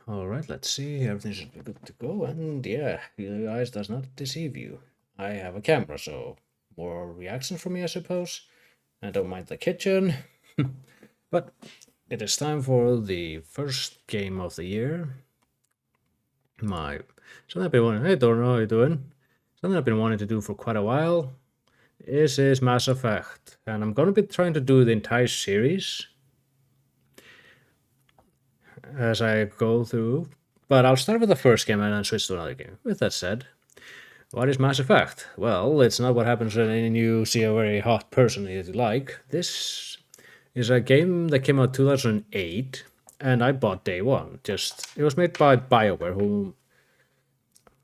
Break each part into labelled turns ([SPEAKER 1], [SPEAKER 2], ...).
[SPEAKER 1] All right, let's see. Everything should be good to go. And yeah, your eyes does not deceive you. I have a camera, so more reaction from me, I suppose. I don't mind the kitchen. But it is time for the first game of the year. Something I've been wanting. Hey, Dorno, how you doing? Something I've been wanting to do for quite a while. This is Mass Effect, and I'm gonna be trying to do the entire series as I go through. But I'll start with the first game and then switch to another game. With that said, what is Mass Effect? Well, it's not what happens when you see a very hot person that you like. This is a game that came out 2008, and I bought day one. It was made by BioWare, who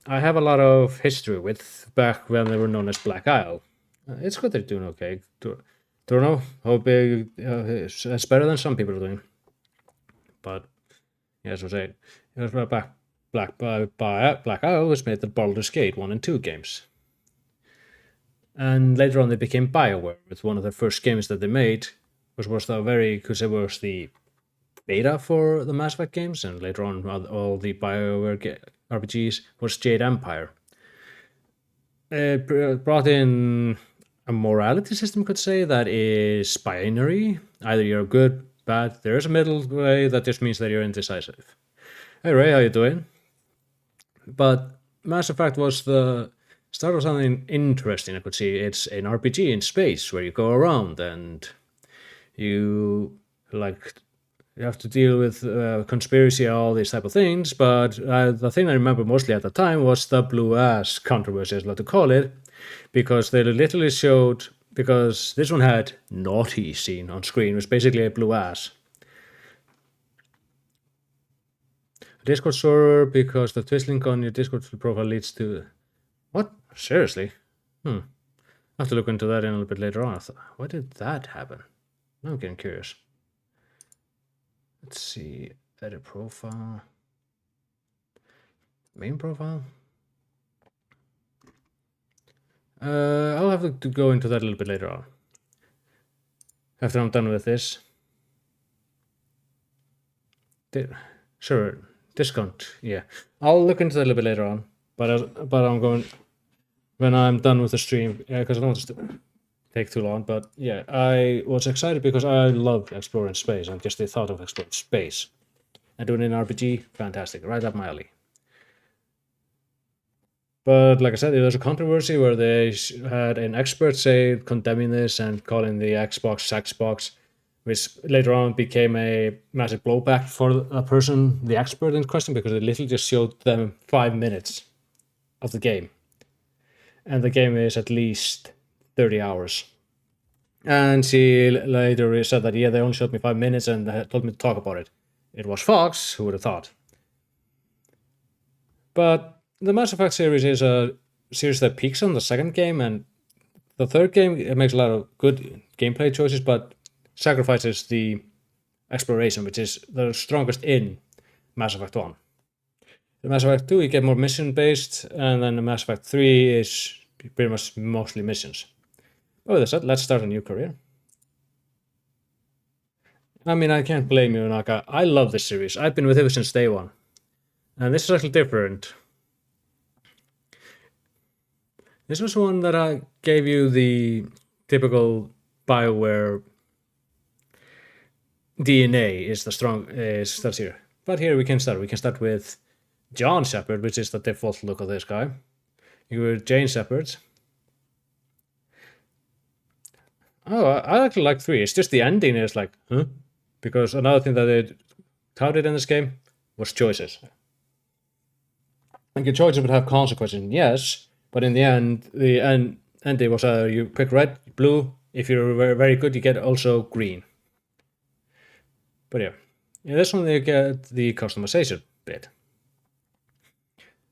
[SPEAKER 1] I have a lot of history with back when they were known as Black Isle. It's good they're doing okay. Don't know. Hope it's better than some people are doing. But yeah, as I was saying, it was back Black Isle, which made the Baldur's Gate 1 and 2 games. And later on, they became BioWare with one of the first games that they made, which was because it was the beta for the Mass Effect games, and later on, all the BioWare RPGs was Jade Empire. It brought in a morality system, you could say, that is binary. Either you're good, bad. There is a middle way that just means that you're indecisive. Hey Ray, how you doing? But Mass Effect was the start of something interesting, I could see. It's an RPG in space where you go around and you have to deal with conspiracy and all these type of things. But the thing I remember mostly at the time was the blue ass controversy, as I like to call it, because they literally showed, because this one had naughty scene on screen. It was basically a blue ass. Discord server because the twist link on your Discord profile leads to... What? Seriously? I have to look into that in a little bit later on. Why did that happen? Now I'm getting curious. Let's see. Edit profile. Main profile. I'll have to go into that a little bit later on. After I'm done with this. Sure. Discount, yeah. I'll look into that a little bit later on, but I'm going when I'm done with the stream, because I don't want to take too long. But yeah, I was excited because I love exploring space and just the thought of exploring space and doing an RPG, fantastic, right up my alley. But like I said, there was a controversy where they had an expert say condemning this and calling the Xbox Sexbox, which later on became a massive blowback for a person, the expert in question, because it literally just showed them 5 minutes of the game. And the game is at least 30 hours. And she later said that, yeah, they only showed me 5 minutes and they told me to talk about it. It was Fox, who would have thought. But the Mass Effect series is a series that peaks on the second game, and the third game, it makes a lot of good gameplay choices, but sacrifices the exploration, which is the strongest in Mass Effect 1. The Mass Effect 2, you get more mission-based, and then the Mass Effect 3 is pretty much mostly missions. But with that said, let's start a new career. I mean, I can't blame you, Naka. I love this series. I've been with it since day one. And this is actually different. This was one that I gave you the typical BioWare DNA starts here. But here we can start. We can start with John Shepard, which is the default look of this guy. You were Jane Shepard. Oh, I actually like 3. It's just the ending is like, huh? Because another thing that they touted in this game was choices. And your choices would have consequences, yes, but in the end, ending was you pick red, blue. If you're very, very good, you get also green. But yeah, in this one you get the customization bit.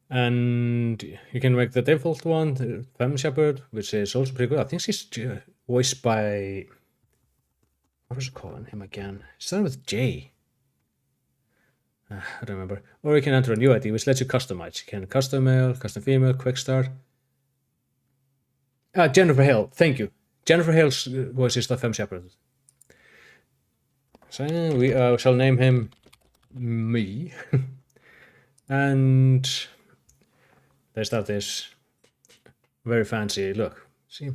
[SPEAKER 1] And you can make the default one, Femme Shepard, which is also pretty good. I think she's voiced by... What was it calling him again? It started with J. I don't remember. Or you can enter a new ID, which lets you customize. You can custom male, custom female, quick start. Jennifer Hale, thank you. Jennifer Hale's voice is the Femme Shepard. So we shall name him Me. And they start this very fancy look. See?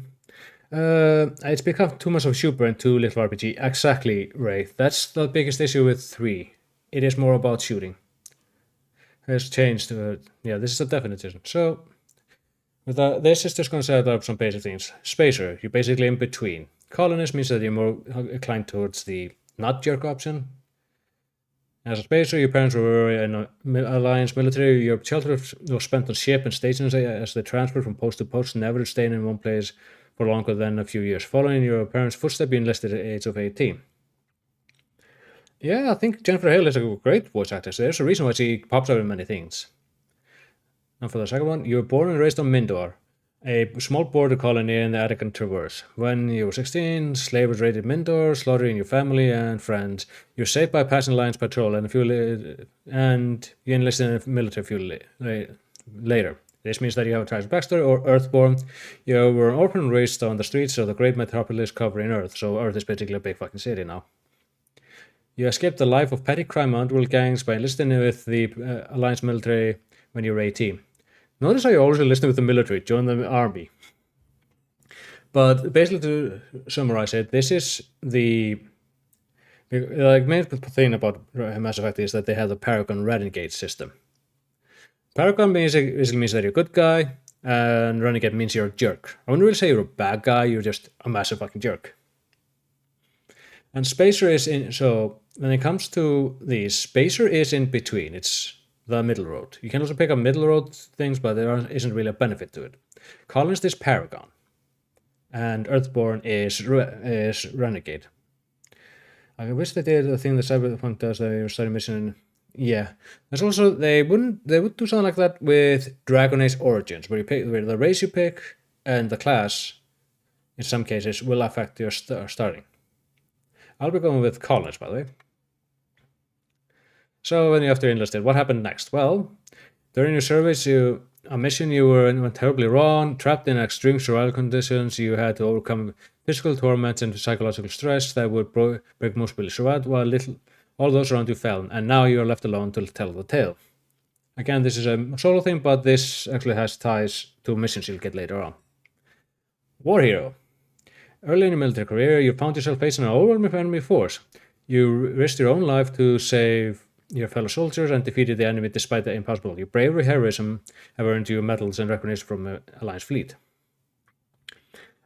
[SPEAKER 1] It's become too much of a shooter and too little RPG. Exactly, Ray. That's the biggest issue with 3. It is more about shooting. It's changed. Yeah, this is a definition. So, with this is just going to set up some basic things. Spacer, you're basically in between. Colonist means that you're more inclined towards the not jerk option. As a spacer, your parents were in Alliance military. Your childhood was spent on ship and stations as they transferred from post to post, never staying in one place for longer than a few years. Following your parents' footsteps, you enlisted at the age of 18. Yeah, I think Jennifer Hale is a great voice actor. So there's a reason why she pops up in many things. And for the second one, you were born and raised on Mindor. a small border colony in the Arakan Traverse. When you were 16, slavers raided Mindor, slaughtering your family and friends. You were saved by passing Alliance patrol, and you enlisted in a military few later. This means that you have a tragic backstory, or Earthborn. You were an orphan raised on the streets of the great metropolis covering Earth, so Earth is basically a big fucking city now. You escaped the life of petty crime and underworld gangs by enlisting with the Alliance military when you were 18. Notice how you always enlisted with the military, join the army. But basically, to summarize it, this is the main thing about Mass Effect is that they have the Paragon Renegade system. Paragon basically means that you're a good guy, and Renegade means you're a jerk. I wouldn't really say you're a bad guy, you're just a massive fucking jerk. And Spacer is in, so when it comes to these, Spacer is in between. It's the middle road. You can also pick up middle road things, but there isn't really a benefit to it. Colonist is Paragon, and Earthborn is Renegade. I wish they did the thing that Cyberpunk does, that you're starting mission. Yeah, there's also they would do something like that with Dragon Age Origins, where the race you pick and the class, in some cases, will affect your starting. I'll be going with Colonist, by the way. So when you have to enlisted, what happened next? Well, during your service, a mission you went terribly wrong, trapped in extreme survival conditions. You had to overcome physical torments and psychological stress that would break most people survived, while all those around you fell, and now you are left alone to tell the tale. Again, this is a solo thing, but this actually has ties to missions you'll get later on. War Hero. Early in your military career, you found yourself facing an overwhelming enemy force. You risked your own life to save your fellow soldiers and defeated the enemy despite the impossibility. Your bravery and heroism have earned you medals and recognition from the Alliance fleet.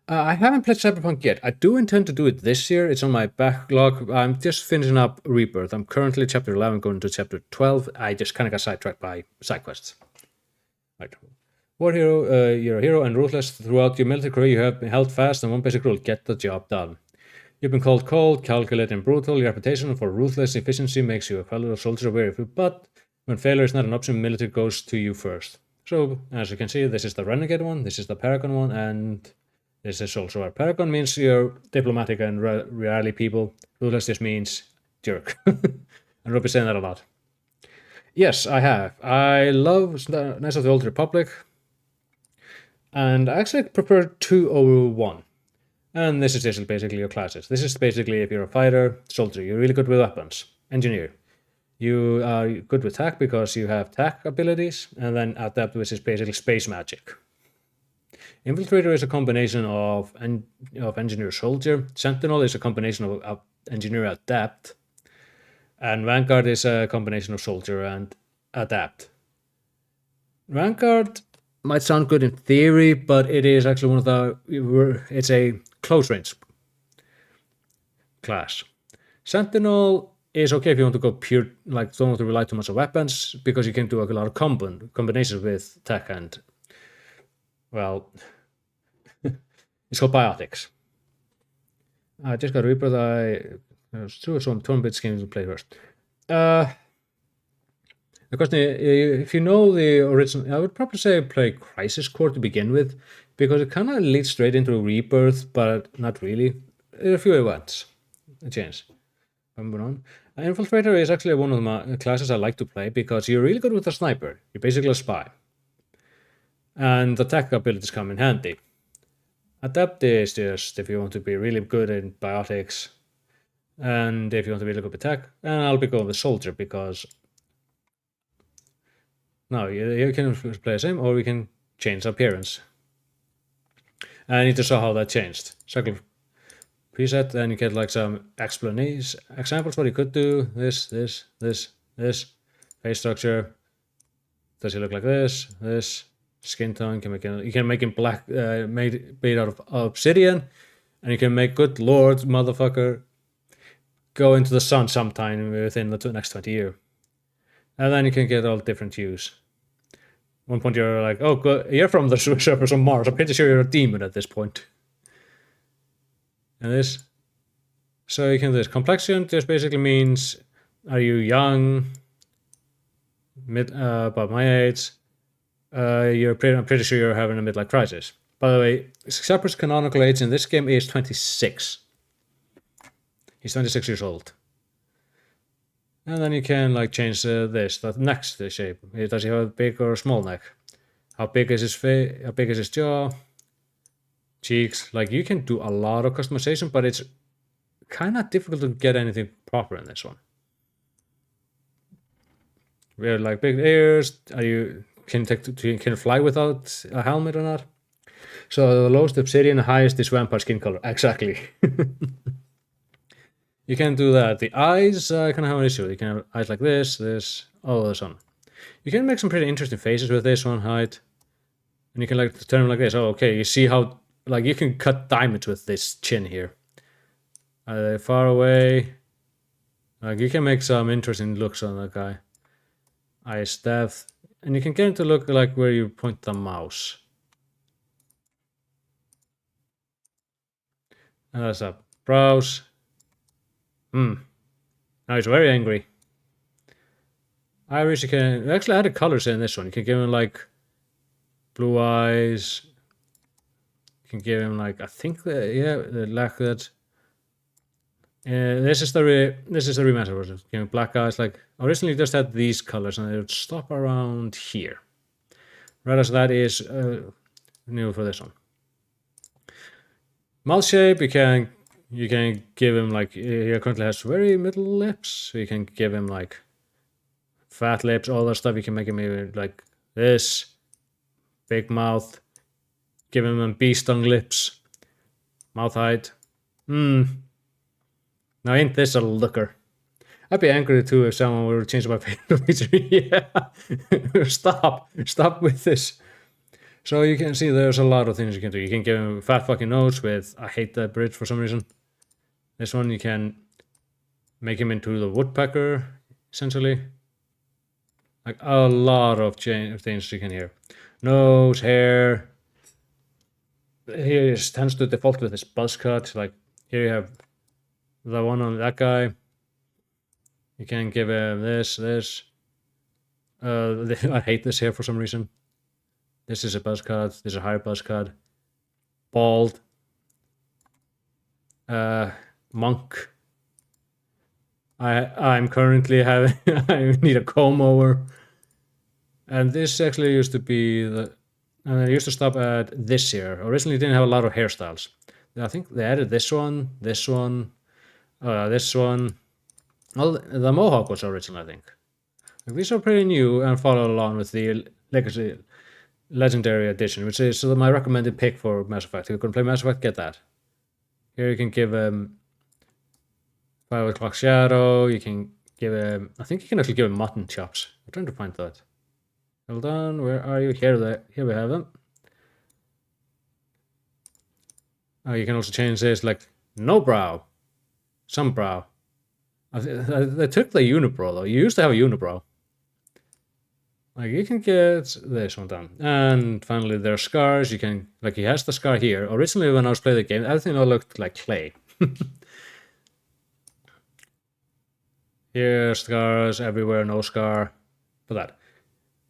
[SPEAKER 1] I haven't played Cyberpunk yet. I do intend to do it this year. It's on my backlog. I'm just finishing up Rebirth. I'm currently chapter 11, going to chapter 12. I just kind of got sidetracked by side quests. Right. War Hero, you're a hero and ruthless. Throughout your military career, you have been held fast on one basic rule: get the job done. You've been called cold, calculated, and brutal. Your reputation for ruthless efficiency makes you a fellow soldier wary of you, but when failure is not an option, military goes to you first. So, as you can see, this is the Renegade one, this is the Paragon one, and this is also our Paragon means you're diplomatic and rarely people. Ruthless just means jerk. And I'll be saying that a lot. Yes, I have. I love Knights of the Old Republic, and I actually prefer 2 over 1. And this is just basically your classes. This is basically if you're a fighter, soldier, you're really good with weapons. Engineer, you are good with tech because you have tech abilities, and then adept, which is basically space magic. Infiltrator is a combination of engineer soldier. Sentinel is a combination of engineer adept. And Vanguard is a combination of soldier and adept. Vanguard might sound good in theory, but it is actually it's a close range class. Sentinel is okay if you want to go pure, like don't want to rely too much on weapons, because you can do a lot of combinations with tech and, well, it's called biotics. I just got Rebirth. There's some turn-based games to play first. The question is, if you know the original, I would probably say play Crisis Core to begin with, because it kind of leads straight into Rebirth, but not really. There are a few events. A change. Moving on. Infiltrator is actually one of my classes I like to play because you're really good with a sniper. You're basically a spy. And the tech abilities come in handy. Adept is just if you want to be really good in biotics, and if you want to be really good with tech, and I'll be going with soldier because now you can play the same, or we can change appearance. And I need to show how that changed. Circle preset, then you get like some examples what you could do. This, face structure. Does he look like this? Skin tone, you can make him black, made out of obsidian, and you can make good lord motherfucker go into the sun sometime within the next 20 years. And then you can get all different hues. One point you're like, oh, good, you're from the surface of Mars. I'm pretty sure you're a demon at this point. And this. So you can do this. Complexion just basically means, are you young, about my age? I'm pretty sure you're having a midlife crisis. By the way, Shepard's canonical age in this game is 26. He's 26 years old. And then you can like change the next shape. Does he have a big or small neck? How big is his face? How big is his jaw? Cheeks. Like you can do a lot of customization, but it's kind of difficult to get anything proper in this one. We have like big ears. Can fly without a helmet or not? So the lowest obsidian, the highest is vampire skin color. Exactly. You can do that. The eyes, I kind of have an issue. You can have eyes like this, all of this on. You can make some pretty interesting faces with this one height. And you can like turn them like this. Oh, okay. You see how, like, you can cut diamonds with this chin here. Far away. Like, you can make some interesting looks on that guy. Eyes depth. And you can get it to look like where you point the mouse. And that's up. Brows. Now he's very angry. Iris, you can actually add the colors in this one. You can give him like blue eyes. You can give him like, I think like that. This is the remaster version. Giving black eyes. Like originally, just had these colors, and they would stop around here. Whereas that is new for this one. Mouth shape, you can give him like, he currently has very middle lips, so you can give him like fat lips, all that stuff. You can make him maybe like this, big mouth, give him bee stung lips, mouth height. Now ain't this a looker? I'd be angry too if someone were to change my facial feature. Yeah, stop with this. So you can see there's a lot of things you can do. You can give him a fat fucking nose with, I hate that bridge for some reason. This one you can make him into the woodpecker, essentially. Like a lot of things you can hear. Nose, hair. Here it tends to default with this buzz cut. Like here you have the one on that guy. You can give him this. I hate this hair for some reason. This is a buzz cut. This is a higher buzz cut. Bald. Monk. I'm currently having I need a comb over. And this actually used to be I used to stop at this here. Originally didn't have a lot of hairstyles. I think they added this one. This one. Well, the mohawk was original, I think. These are pretty new and follow along with the Legendary Edition, which is my recommended pick for Mass Effect. If you're going to play Mass Effect, get that. Here you can give him 5 o'clock shadow. You can give him, I think you can actually give him mutton chops. I'm trying to find that. Hold on, where are you? Here we have them. Oh, you can also change this like no brow, some brow. They took the unibrow though. You used to have a unibrow. Like you can get this one done. And finally there are scars. You can, like he has the scar here. Originally when I was playing the game, everything all looked like clay. Here, scars everywhere, no scar. But that.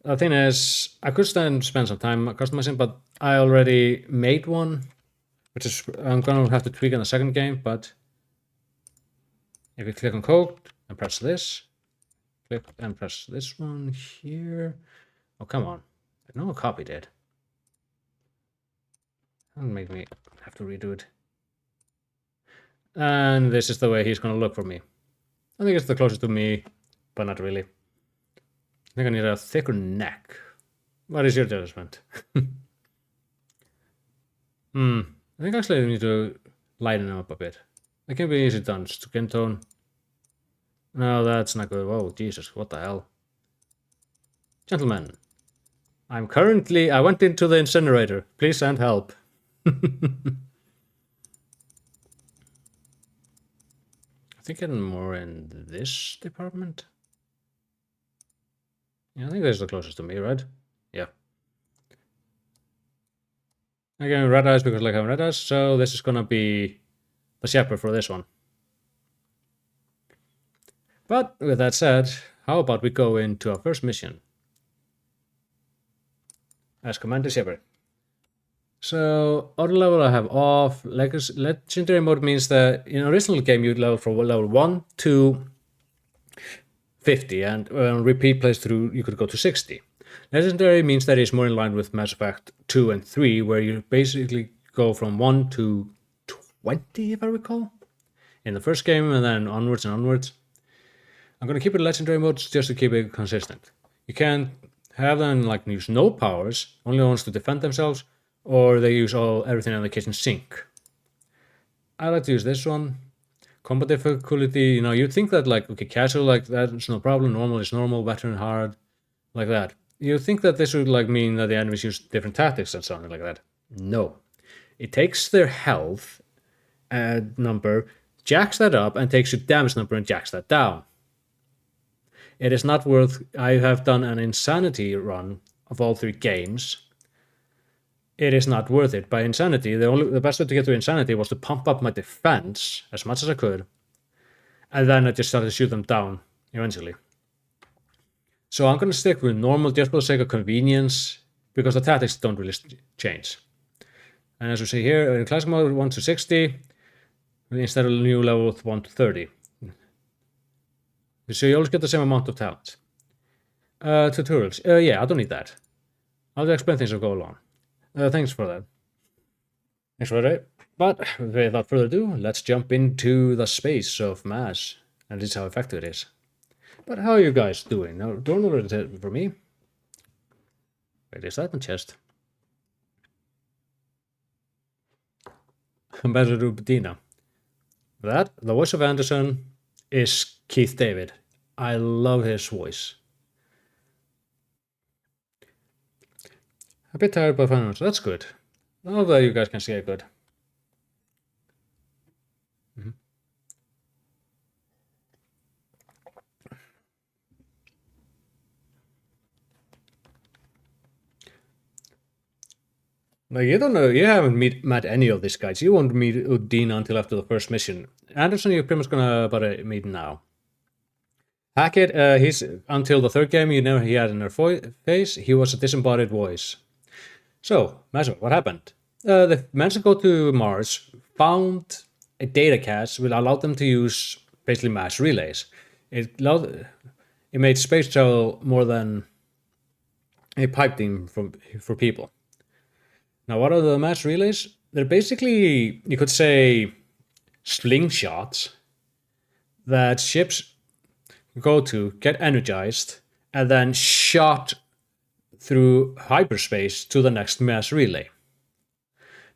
[SPEAKER 1] The thing is, I could spend some time customizing, but I already made one, which is, I'm gonna have to tweak in the second game, but if you click on code and press this, click and press this one here. Oh, come on. I know I copied it. That'll make me have to redo it. And this is the way he's gonna look for me. I think it's the closest to me, but not really. I think I need a thicker neck. What is your judgment? I think actually I need to lighten him up a bit. It can be easy done. Skin tone. No, that's not good. Whoa, Jesus, what the hell? Gentlemen, I went into the incinerator. Please send help. I think I'm more in this department. Yeah, I think this is the closest to me, right? Yeah. Again, red eyes because like I have red eyes, so this is gonna be the Shepard for this one. But with that said, how about we go into our first mission as Commander Shepard. So auto level I have off. Legendary mode means that in original game you level from level 1 to 50, and on repeat playthrough you could go to 60. Legendary means that it's more in line with Mass Effect 2 and 3, where you basically go from 1 to 20, if I recall, in the first game, and then onwards and onwards. I'm going to keep it legendary modes just to keep it consistent. You can have them like use no powers, only ones to defend themselves, or they use everything in the kitchen sink. I like to use this one. Combat difficulty, you'd think that like, okay, casual, like that's no problem, normal is normal, veteran hard, like that. You'd think that this would like mean that the enemies use different tactics and something like that. No. It takes their health number, jacks that up, and takes your damage number and jacks that down. It is not worth... I have done an insanity run of all 3 games. It is not worth it. By insanity, the best way to get to insanity was to pump up my defense as much as I could, and then I just started to shoot them down eventually. So I'm going to stick with normal just for the sake of convenience, because the tactics don't really change. And as you see here, in classic mode 1 to 60, instead of new level with 1 to 30. So you always get the same amount of talent. Tutorials. Yeah, I don't need that. I'll explain things as we go along. Thanks for that. Thanks for that. But without further ado, let's jump into the space of Mass. And this is how effective it is. But how are you guys doing? Now, don't order it for me. Wait, is that my chest? Ambassador Bedina. That, the voice of Anderson, is Keith David. I love his voice. A bit tired by finals. That's good. Now that you guys can see it good. Like, you don't know, you haven't met any of these guys. You won't meet Udina until after the first mission. Anderson, you're pretty much gonna meet now. Hackett, he's until the 3rd game, you know, he had in her face, he was a disembodied voice. So, Master, what happened? The managed to go to Mars, found a data cache which allowed them to use basically mass relays. It made space travel more than a pipe dream for people. Now, what are the mass relays? They're basically, you could say, slingshots that ships go to, get energized, and then shot through hyperspace to the next mass relay.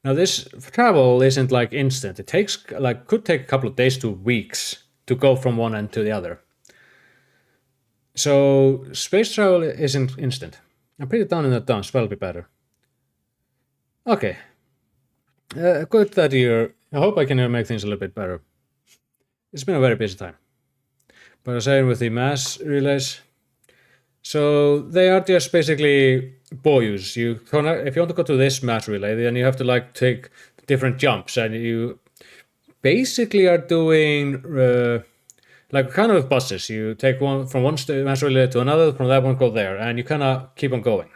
[SPEAKER 1] Now, this travel isn't like instant. It takes could take a couple of days to weeks to go from one end to the other. So space travel isn't instant. I'll put it down in the dumps, that'll be better. Okay. Good that I hope I can make things a little bit better. It's been a very busy time. But as I said with the mass relays, so they are just basically buoys. If you want to go to this mass relay, then you have to like take different jumps, and you basically are doing like kind of buses. You take one from one mass relay to another, from that one go there, and you kind of keep on going.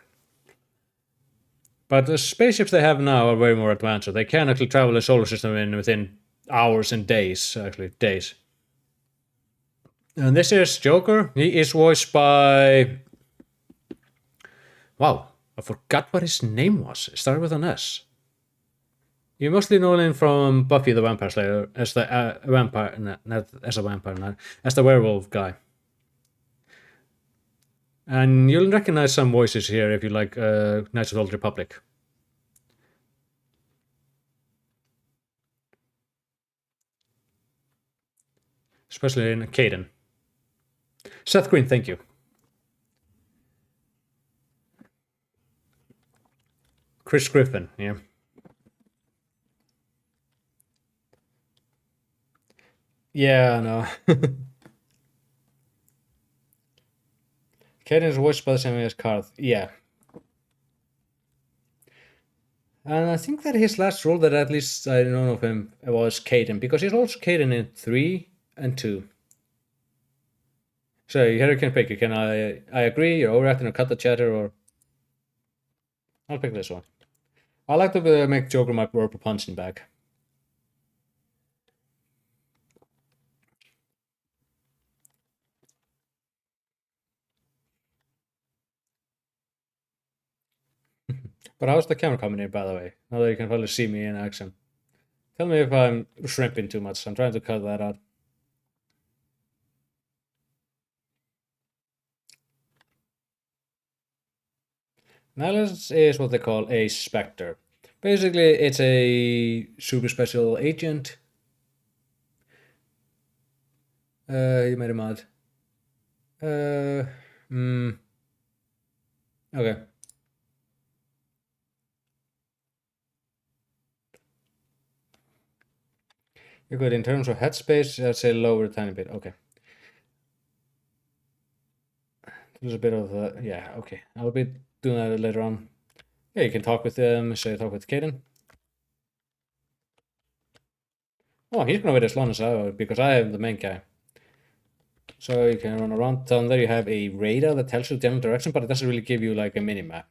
[SPEAKER 1] But the spaceships they have now are way more advanced, so they can actually travel the solar system within hours and days, actually, days. And this is Joker. He is voiced by... Wow, I forgot what his name was. It started with an S. You mostly know him from Buffy the Vampire Slayer as the vampire, not as a vampire, as the werewolf guy. And you'll recognize some voices here if you like Knights of the Old Republic. Especially in Caden. Seth Green, thank you. Chris Griffin, yeah. Yeah, I know. Caden is voiced by the same as Karth. Yeah. And I think that his last role that at least I know of him was Caden, because he's also Caden in 3 and 2. So, Hurricane Picker, can I agree, you're overacting or cut the chatter, or... I'll pick this one. I like to make Joker my purple punching bag. But how's the camera coming in, by the way? Now that you can probably see me in action. Tell me if I'm shrimping too much. I'm trying to cut that out. Nihilus is what they call a Spectre. Basically, it's a super special agent. You made a mod. Okay. You're good. In terms of headspace, I'd say lower a tiny bit. Okay. There's a bit of yeah, okay. I'll be doing that later on. Yeah, you can talk with them, talk with Kaden. Oh, he's gonna wait as long as I will, because I am the main guy. So you can run around. Down there you have a radar that tells you the general direction, but it doesn't really give you like a mini-map.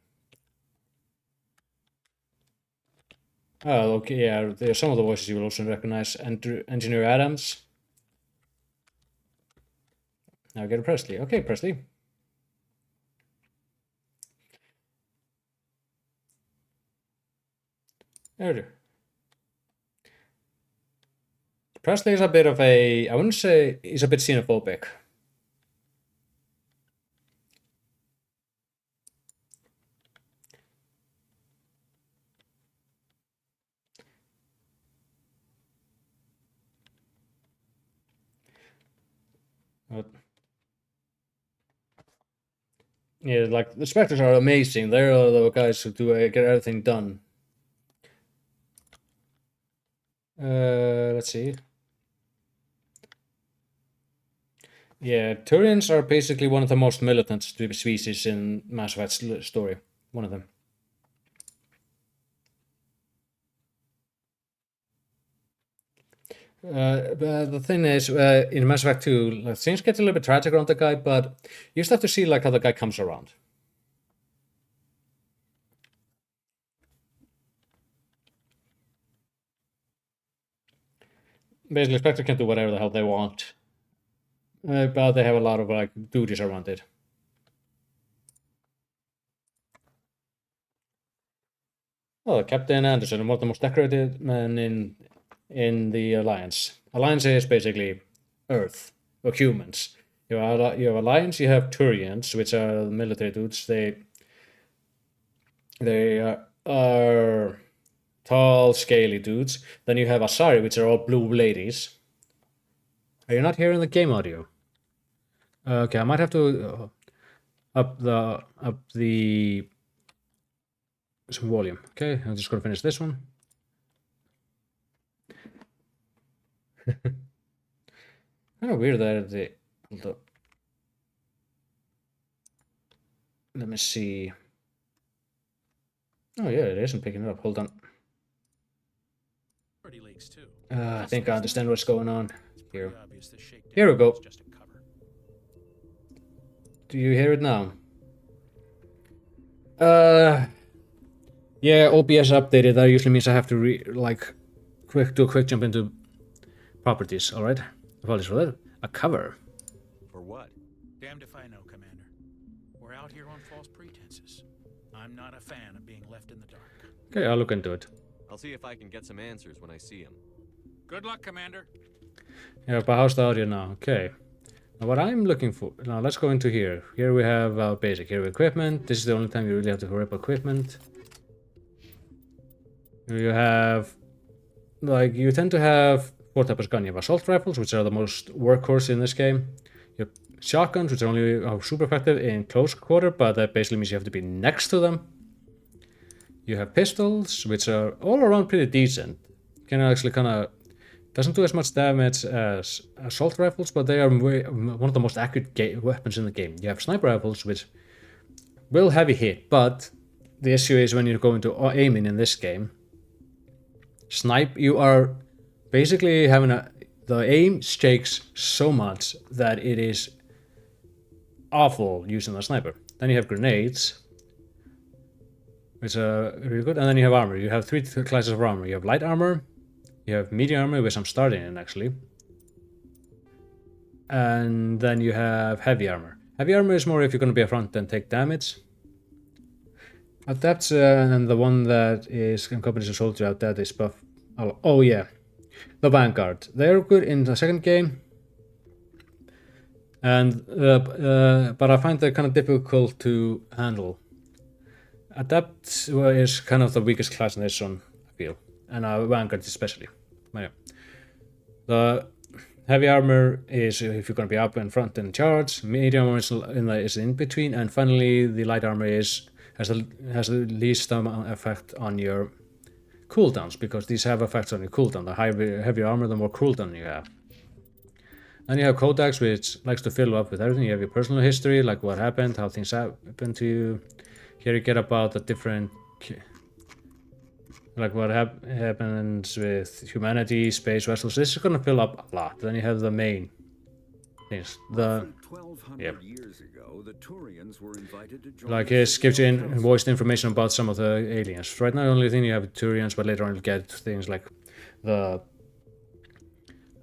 [SPEAKER 1] Oh, okay, yeah, there's some of the voices you will also recognize. Engineer Adams. Now get Presley. Okay, Presley. There. Presley is a bit of a, I wouldn't say he's a bit xenophobic. But, yeah, like the Spectres are amazing. They're the guys who do get everything done. Let's see. Yeah, Turians are basically one of the most militant species in Mass Effect's story. One of them. But the thing is, in Mass Effect 2, like, things get a little bit tragic around the guy, but you just have to see like how the guy comes around. Basically, Spectre can do whatever the hell they want, but they have a lot of like duties around it. Oh, Captain Anderson, one of the most decorated men in the Alliance. Alliance is basically Earth or humans. You have Alliance, you have Turians, which are military dudes. They are tall, scaly dudes. Then you have Asari, which are all blue ladies. Are you not hearing the game audio? Okay, I might have to up the some volume. Okay, I'm just gonna finish this one. Kind of weird that the hold up. Let me see. Oh yeah, it isn't picking it up. Hold on. I think I understand what's going on here. Here we go. Do you hear it now? Yeah, OBS updated. That usually means I have to do a quick jump into properties. All right. Apologies for that. A cover.
[SPEAKER 2] For what?
[SPEAKER 3] Damned if I know, Commander. We're out here on false pretenses. I'm not a fan of being left in the dark.
[SPEAKER 1] Okay, I'll look into it.
[SPEAKER 2] I'll see if I can get some answers when I see him.
[SPEAKER 3] Good luck, Commander.
[SPEAKER 1] Yeah, but how's the audio now? Okay. Now what I'm looking for... Now let's go into here. Here we have our basic. Here equipment. This is the only time you really have to hurry up equipment. Here you have... Like, you tend to have 4 types of gun. You have assault rifles, which are the most workhorse in this game. You have shotguns, which are only super effective in close quarter, but that basically means you have to be next to them. You have pistols, which are all around pretty decent. Can actually kind of... Doesn't do as much damage as assault rifles, but they are one of the most accurate weapons in the game. You have sniper rifles, which will heavy hit, but the issue is when you're going to aiming in this game, you are basically having the aim shakes so much that it is awful using the sniper. Then you have grenades, which are really good. And then you have armor. You have three classes of armor. You have light armor, you have medium armor, which I'm starting in actually, and then you have heavy armor. Heavy armor is more if you're going to be a front and take damage. Adepts and the one that is in combination soldier out that is buff. Oh yeah, the Vanguard. They're good in the second game, and but I find they're kind of difficult to handle. Adept is kind of the weakest class in this one, I feel, and Vanguard especially. But yeah. The heavy armor is if you're going to be up in front and charge. Medium armor is in between, and finally the light armor has the least effect on your cooldowns, because these have effects on your cooldown. The heavy armor, the more cooldown you have. Then you have Codex, which likes to fill up with everything. You have your personal history, like what happened, how things happened to you. Here you get about the different, like what happens with humanity, space vessels. This is going to fill up a lot. Then you have the main things. The
[SPEAKER 4] 1200 years ago, the Turians were invited to join
[SPEAKER 1] like
[SPEAKER 4] the
[SPEAKER 1] it gives you
[SPEAKER 4] Citadel
[SPEAKER 1] voiced information about some of the aliens. Right now, the only thing you have Turians, but later on you'll get things like the.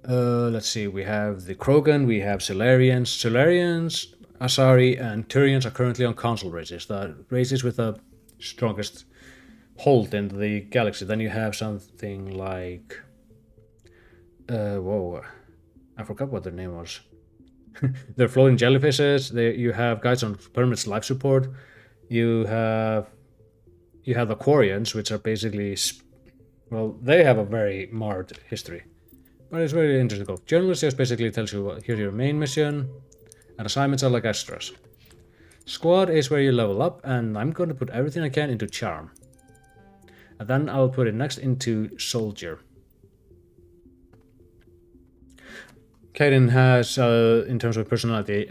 [SPEAKER 1] Let's see. We have the Krogan. We have Solarians. Solarians, Asari, and Turians are currently on console races. The races with the strongest hold in the galaxy. Then you have something like. Whoa, I forgot what their name was. They're floating jellyfishes. You have guys on permanent life support. You have the Quarians, which are basically, well, they have a very marred history, but it's very interesting. Journalist just basically tells you here's your main mission, and assignments are like extras. Squad is where you level up, and I'm going to put everything I can into charm, and then I'll put it next into soldier. Kaidan has, in terms of personality,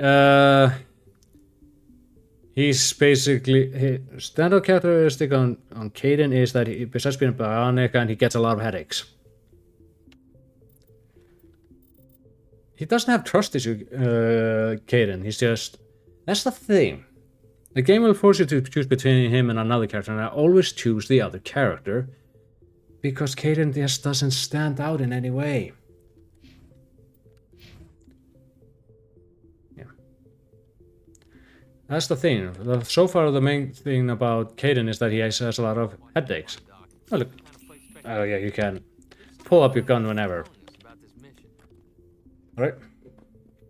[SPEAKER 1] he's basically, his standout characteristic on Kaidan is that he, besides being bionic, and he gets a lot of headaches. He doesn't have trust issue, Kaidan. He's just, that's the thing. The game will force you to choose between him and another character, and I always choose the other character, because Kaidan just doesn't stand out in any way. That's the thing. So far, the main thing about Kaidan is that he has a lot of headaches. Oh, look. Oh, yeah, you can pull up your gun whenever. Alright.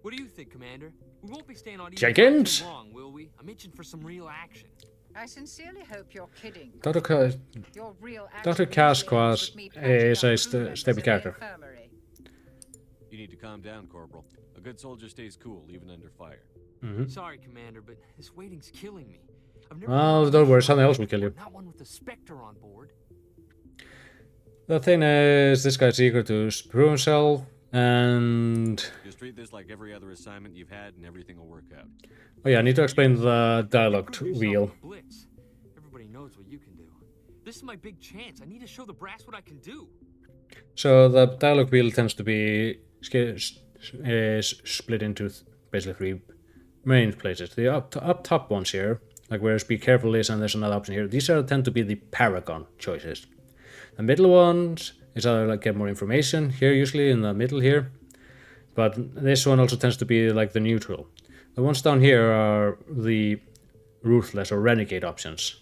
[SPEAKER 5] What do you think, Commander? We won't be staying on
[SPEAKER 1] Jenkins?
[SPEAKER 5] long, will we? I'm itching for some real action.
[SPEAKER 6] I sincerely hope you're kidding.
[SPEAKER 1] Dr.
[SPEAKER 6] Your real
[SPEAKER 1] Dr.
[SPEAKER 6] action
[SPEAKER 1] Casquas
[SPEAKER 6] begins with me
[SPEAKER 1] is
[SPEAKER 6] patching
[SPEAKER 1] a
[SPEAKER 6] up ruins
[SPEAKER 1] stable
[SPEAKER 6] in the
[SPEAKER 1] character.
[SPEAKER 6] infirmary.
[SPEAKER 2] You need to calm down, Corporal. A good soldier stays cool, even under fire.
[SPEAKER 5] Sorry, Commander, but this waiting's killing me. I've never
[SPEAKER 1] Well,
[SPEAKER 5] been
[SPEAKER 1] don't worry,
[SPEAKER 5] on
[SPEAKER 1] something
[SPEAKER 5] a
[SPEAKER 1] else will kill you.
[SPEAKER 5] Not one with a Spectre on board.
[SPEAKER 1] The thing is, this guy's eager to prove himself, and...
[SPEAKER 2] Just treat this like every other assignment you've had, and everything will work out.
[SPEAKER 1] Oh yeah, I need to explain the dialogue
[SPEAKER 5] Prove yourself
[SPEAKER 1] wheel.
[SPEAKER 5] on the Blitz. Everybody knows what you can do. This is my big chance. I need to show the brass what I can do.
[SPEAKER 1] So the dialogue wheel tends to be split into basically three main places. The up top ones here, like where's be careful is, and there's another option here. These tend to be the paragon choices. The middle ones is either like get more information here, usually in the middle here, but this one also tends to be like the neutral. The ones down here are the ruthless or renegade options.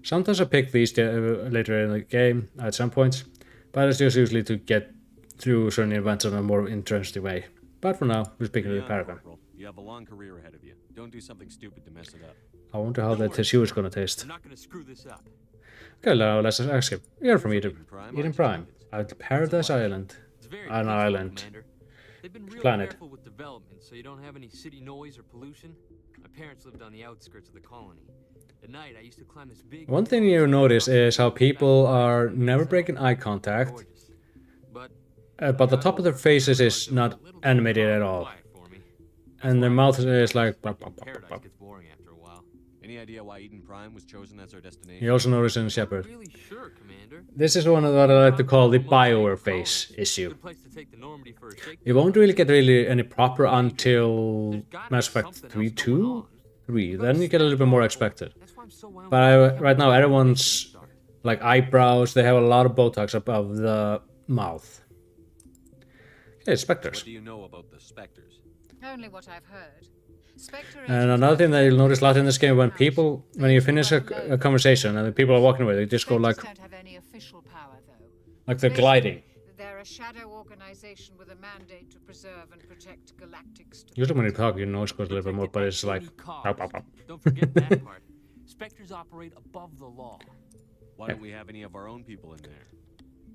[SPEAKER 1] Sometimes I pick these later in the game at some points, but it's just usually to get through certain events in a more interesting way. But for now, we're picking the
[SPEAKER 2] Yeah,
[SPEAKER 1] paragon.
[SPEAKER 2] Corporal. You have a long career ahead of you. Don't do something stupid to mess it up.
[SPEAKER 1] I wonder how
[SPEAKER 5] Don't
[SPEAKER 1] that
[SPEAKER 5] worry,
[SPEAKER 1] tissue is
[SPEAKER 5] Commander.
[SPEAKER 1] gonna taste.
[SPEAKER 5] I'm not gonna screw this up.
[SPEAKER 1] Okay, now let's ask him. You're from Eden
[SPEAKER 2] Prime,
[SPEAKER 1] Eden
[SPEAKER 2] aren't you?
[SPEAKER 1] Prime, at Paradise Island.
[SPEAKER 5] It's very
[SPEAKER 1] An
[SPEAKER 5] peaceful,
[SPEAKER 1] island.
[SPEAKER 5] Commander. They've been real
[SPEAKER 1] Planet.
[SPEAKER 5] careful with development, so you don't have any city noise or pollution. My parents lived on the outskirts of the colony. At night, I used to climb this big.
[SPEAKER 1] One thing you notice is how people are never breaking eye contact,
[SPEAKER 5] Gorgeous. But
[SPEAKER 1] but the top of their faces is not animated at all. And their mouth is like... bop, bop, bop,
[SPEAKER 5] Paradise
[SPEAKER 1] bop.
[SPEAKER 5] gets boring after a while.
[SPEAKER 2] Any idea why Eden Prime was chosen as our destination?
[SPEAKER 1] You also notice in Shepard.
[SPEAKER 5] Really sure, Commander.
[SPEAKER 1] This is one of what I like to call the Bioware face issue.
[SPEAKER 5] Good place to take the Normandy for a shake.
[SPEAKER 1] It won't really get any proper until
[SPEAKER 5] There's gotta be
[SPEAKER 1] Mass Effect
[SPEAKER 5] something
[SPEAKER 1] 3,
[SPEAKER 5] else going
[SPEAKER 1] 2?
[SPEAKER 5] on.
[SPEAKER 1] 3. Then you get a little bit more expected.
[SPEAKER 5] That's why I'm so wound
[SPEAKER 1] But
[SPEAKER 5] up,
[SPEAKER 1] right now,
[SPEAKER 5] I can't
[SPEAKER 1] everyone's
[SPEAKER 5] start.
[SPEAKER 1] like eyebrows, they have a lot of Botox above the mouth. Okay, specters.
[SPEAKER 2] What do you know about the specters?
[SPEAKER 6] Only what I've heard. Spectre
[SPEAKER 1] And
[SPEAKER 6] agents
[SPEAKER 1] another thing that you'll notice a lot in this game, when
[SPEAKER 6] House.
[SPEAKER 1] people,
[SPEAKER 6] They
[SPEAKER 1] when you
[SPEAKER 6] usually
[SPEAKER 1] finish
[SPEAKER 6] run
[SPEAKER 1] a
[SPEAKER 6] low.
[SPEAKER 1] conversation and the people are walking away, they just go
[SPEAKER 6] Spectres
[SPEAKER 1] like
[SPEAKER 6] don't have any official power, though.
[SPEAKER 1] they're gliding.
[SPEAKER 6] They're a shadow organization with a mandate to preserve and protect galactic stability.
[SPEAKER 1] Usually when you talk, your noise goes a little bit more, but it's like,
[SPEAKER 5] Don't forget that part. Spectres operate above the law.
[SPEAKER 2] Why don't we have any of our own people in there?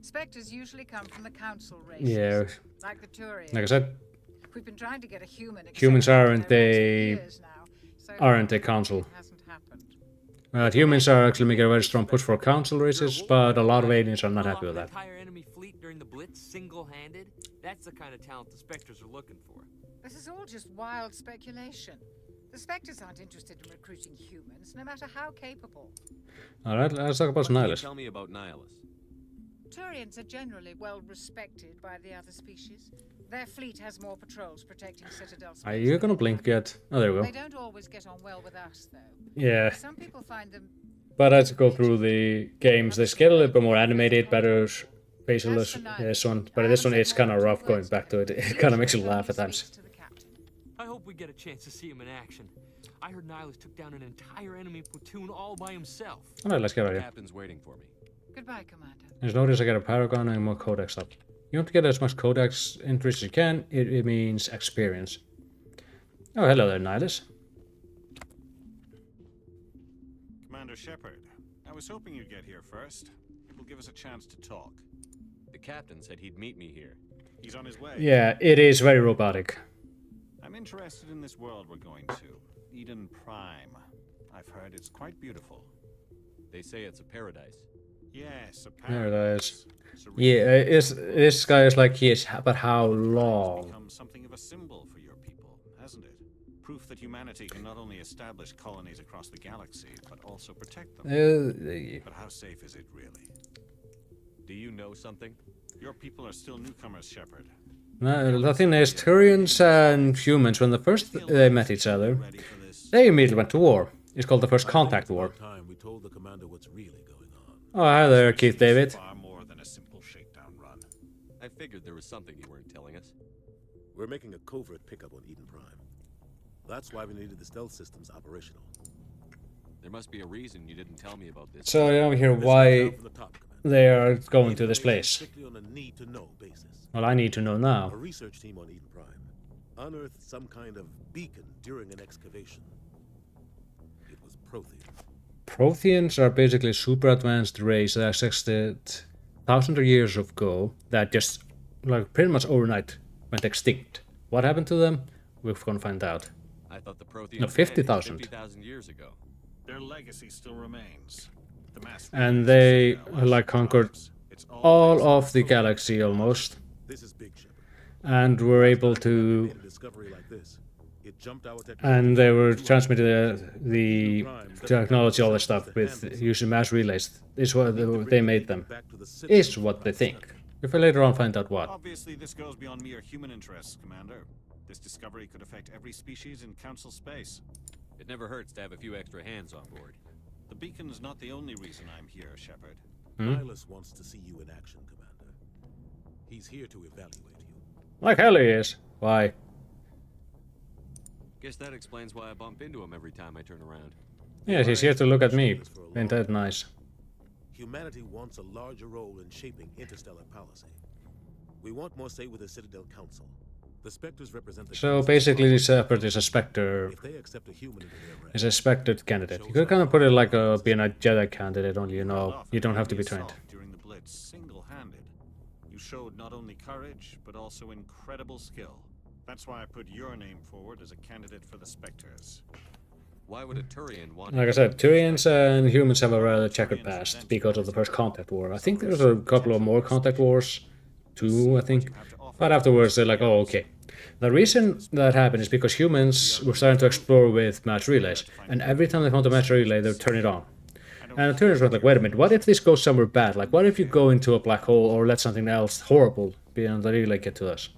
[SPEAKER 6] Spectres usually come from the council races.
[SPEAKER 1] yeah,
[SPEAKER 6] Like the Turians.
[SPEAKER 1] like I said,
[SPEAKER 6] We've been trying to get a human.
[SPEAKER 1] Humans
[SPEAKER 6] accepted
[SPEAKER 1] aren't
[SPEAKER 6] into their race
[SPEAKER 1] they-
[SPEAKER 6] for years now, so
[SPEAKER 1] aren't a
[SPEAKER 6] far,
[SPEAKER 1] council.
[SPEAKER 6] it hasn't happened.
[SPEAKER 1] Humans are actually making a very strong push for council races, but a lot of aliens are not happy with
[SPEAKER 5] An
[SPEAKER 1] that.
[SPEAKER 5] entire enemy fleet during the Blitz, single-handed. That's the kind of talent the Spectres are looking for.
[SPEAKER 6] This is all just wild speculation. The Spectres aren't interested in recruiting humans, no matter how capable.
[SPEAKER 1] Alright, let's talk about
[SPEAKER 2] What can you
[SPEAKER 1] Nihilus.
[SPEAKER 2] tell me about Nihilus?
[SPEAKER 6] Turians are generally well respected by the other species. Their fleet has more patrols protecting Citadel space.
[SPEAKER 1] Are you
[SPEAKER 6] than
[SPEAKER 1] gonna
[SPEAKER 6] we
[SPEAKER 1] blink
[SPEAKER 6] have.
[SPEAKER 1] yet? Oh, there we
[SPEAKER 6] They
[SPEAKER 1] go.
[SPEAKER 6] don't always get on well with us, though.
[SPEAKER 1] Yeah,
[SPEAKER 6] Some people find them.
[SPEAKER 1] but as you go through the games, they get a little bit more animated, better facial this one. But this one, it's kind of rough going back to it. It kind of makes you laugh at times.
[SPEAKER 5] I hope we get a chance to see him in action. I heard Nihilus took down an entire enemy platoon all by himself.
[SPEAKER 1] Alright, let's get out of
[SPEAKER 2] The
[SPEAKER 1] here.
[SPEAKER 2] captain's waiting for me.
[SPEAKER 6] Goodbye, Commander.
[SPEAKER 1] Just notice I get a Paragon and more Codex up. You want to get as much Codex entries as you can, it means experience. Oh, hello there, Nihilus.
[SPEAKER 7] Commander Shepard, I was hoping you'd get here first. It will give us a chance to talk.
[SPEAKER 2] The captain said he'd meet me here.
[SPEAKER 7] He's on his way.
[SPEAKER 1] Yeah, it is very robotic.
[SPEAKER 7] I'm interested in this world we're going to. Eden Prime. I've heard it's quite beautiful.
[SPEAKER 2] They say it's a paradise.
[SPEAKER 7] Yes, a
[SPEAKER 1] Paradise.
[SPEAKER 7] Serene.
[SPEAKER 1] Yeah, this guy is like he is, but how
[SPEAKER 7] It's
[SPEAKER 1] long?
[SPEAKER 7] become something of a symbol for your people, hasn't it? Proof that humanity can not only establish colonies across the galaxy, but also protect them. But how safe is it really?
[SPEAKER 2] Do you know something?
[SPEAKER 7] Your people are still newcomers, Shepard.
[SPEAKER 1] No, the thing is, Turians and humans, when the first they met each other,
[SPEAKER 7] Ready for this?
[SPEAKER 1] they immediately went to war. It's called the First Contact War.
[SPEAKER 8] Time we told the commander what's really going on.
[SPEAKER 1] Oh, hi there, Keith David.
[SPEAKER 7] Far more than a simple shakedown run.
[SPEAKER 2] I figured there was something you weren't telling us.
[SPEAKER 8] We're making a covert pickup on Eden Prime. That's why we needed the stealth systems operational.
[SPEAKER 2] There must be a reason you didn't tell me about this.
[SPEAKER 1] So now we hear
[SPEAKER 8] This is
[SPEAKER 1] why
[SPEAKER 8] down from the top, Commander.
[SPEAKER 1] they are going to
[SPEAKER 8] Eden
[SPEAKER 1] this
[SPEAKER 8] is
[SPEAKER 1] place.
[SPEAKER 8] Strictly on a need-to-know basis.
[SPEAKER 1] Well, I need to know
[SPEAKER 8] A
[SPEAKER 1] now.
[SPEAKER 8] research team on Eden Prime unearthed some kind of beacon during an excavation. It was Prothean.
[SPEAKER 1] Protheans are basically a super advanced race that existed thousands of years ago that just, like, pretty much overnight went extinct. What happened to them? We're gonna find out.
[SPEAKER 2] I thought the Protheans
[SPEAKER 1] No,
[SPEAKER 2] vanished
[SPEAKER 1] 50,000.
[SPEAKER 2] 50,000 years ago.
[SPEAKER 7] Their legacy still remains. The mass
[SPEAKER 1] And
[SPEAKER 7] release
[SPEAKER 1] they,
[SPEAKER 7] of Citadel
[SPEAKER 1] like, conquered
[SPEAKER 7] It's based
[SPEAKER 1] all
[SPEAKER 7] on
[SPEAKER 1] of the
[SPEAKER 7] Prothean.
[SPEAKER 1] galaxy almost,
[SPEAKER 8] This is Big Shepard.
[SPEAKER 1] and were able
[SPEAKER 8] Made
[SPEAKER 1] to,
[SPEAKER 8] a discovery like this. It jumped our technology.
[SPEAKER 1] and they were transmitting the technology, all this stuff with using mass relays. Is what they made them.
[SPEAKER 8] Back to the
[SPEAKER 1] Is what they think. If we later on find out what.
[SPEAKER 7] Obviously, this goes beyond mere human interests, Commander. This discovery could affect every species in Council space.
[SPEAKER 2] It never hurts to have a few extra hands on board.
[SPEAKER 7] The beacon's not the only reason I'm here, Shepard.
[SPEAKER 8] Nihilus wants to see you in action, Commander. He's here to evaluate you.
[SPEAKER 1] Like hell he is. Why?
[SPEAKER 2] Guess that explains why I bump into him every time I turn around.
[SPEAKER 1] Yes, he's here to look at me. Ain't that nice?
[SPEAKER 8] Humanity wants a larger role in shaping interstellar policy. We want more say with the Citadel Council. The Spectres represent the
[SPEAKER 1] So
[SPEAKER 8] Council's
[SPEAKER 1] basically,
[SPEAKER 8] power.
[SPEAKER 1] Shepard is a Spectre.
[SPEAKER 8] If they accept a human into their ranks,
[SPEAKER 1] Is a Spectre candidate. You could kind of put it like being a Jedi candidate, only you know
[SPEAKER 7] Off
[SPEAKER 1] you don't
[SPEAKER 7] an
[SPEAKER 1] have to be
[SPEAKER 7] enemy
[SPEAKER 1] trained.
[SPEAKER 7] assault During the Blitz, single-handed. You showed not only courage, but also incredible skill. That's why I put your name forward as a candidate for the Spectres.
[SPEAKER 2] Why would a Turian want
[SPEAKER 1] Like I said, Turians and humans have a rather checkered past because of the First Contact War. I think there's a couple of more Contact Wars, too, I think. But afterwards, they're like, oh, okay. The reason that happened is because humans were starting to explore with match relays, and every time they found a match relay, they would turn it on. And the Turians were like, wait a minute, what if this goes somewhere bad? Like, what if you go into a black hole or let something else horrible beyond the relay get to us?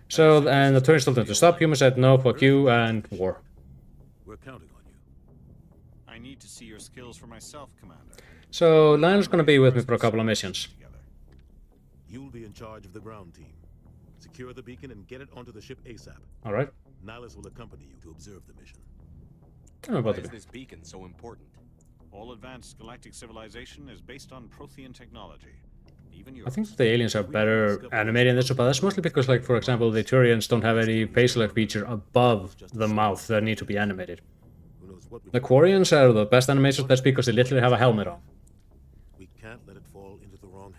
[SPEAKER 1] So, and the Turians told them to stop. Humans said, no, fuck you, and war.
[SPEAKER 8] we're counting on you.
[SPEAKER 7] I need to see your skills for myself, Commander.
[SPEAKER 1] So Lionel's gonna be with me for a couple of missions.
[SPEAKER 7] Together.
[SPEAKER 8] You'll be in charge of the ground team. Secure the beacon and get it onto the ship ASAP.
[SPEAKER 1] Alright.
[SPEAKER 8] Nihilus will accompany you to observe the mission.
[SPEAKER 1] Tell me
[SPEAKER 2] Why
[SPEAKER 1] about
[SPEAKER 2] is
[SPEAKER 1] the
[SPEAKER 2] this beacon so important?
[SPEAKER 7] All advanced galactic civilization is based on Prothean technology. Even yours.
[SPEAKER 1] I think the aliens are better animated in this, but that's mostly because, like, for example, the Turians don't have any facial feature above the mouth that need to be animated.
[SPEAKER 8] Who knows what we
[SPEAKER 1] The Quarians are the best animators, that's because they literally have a helmet on.
[SPEAKER 8] We can't let it fall into the wrong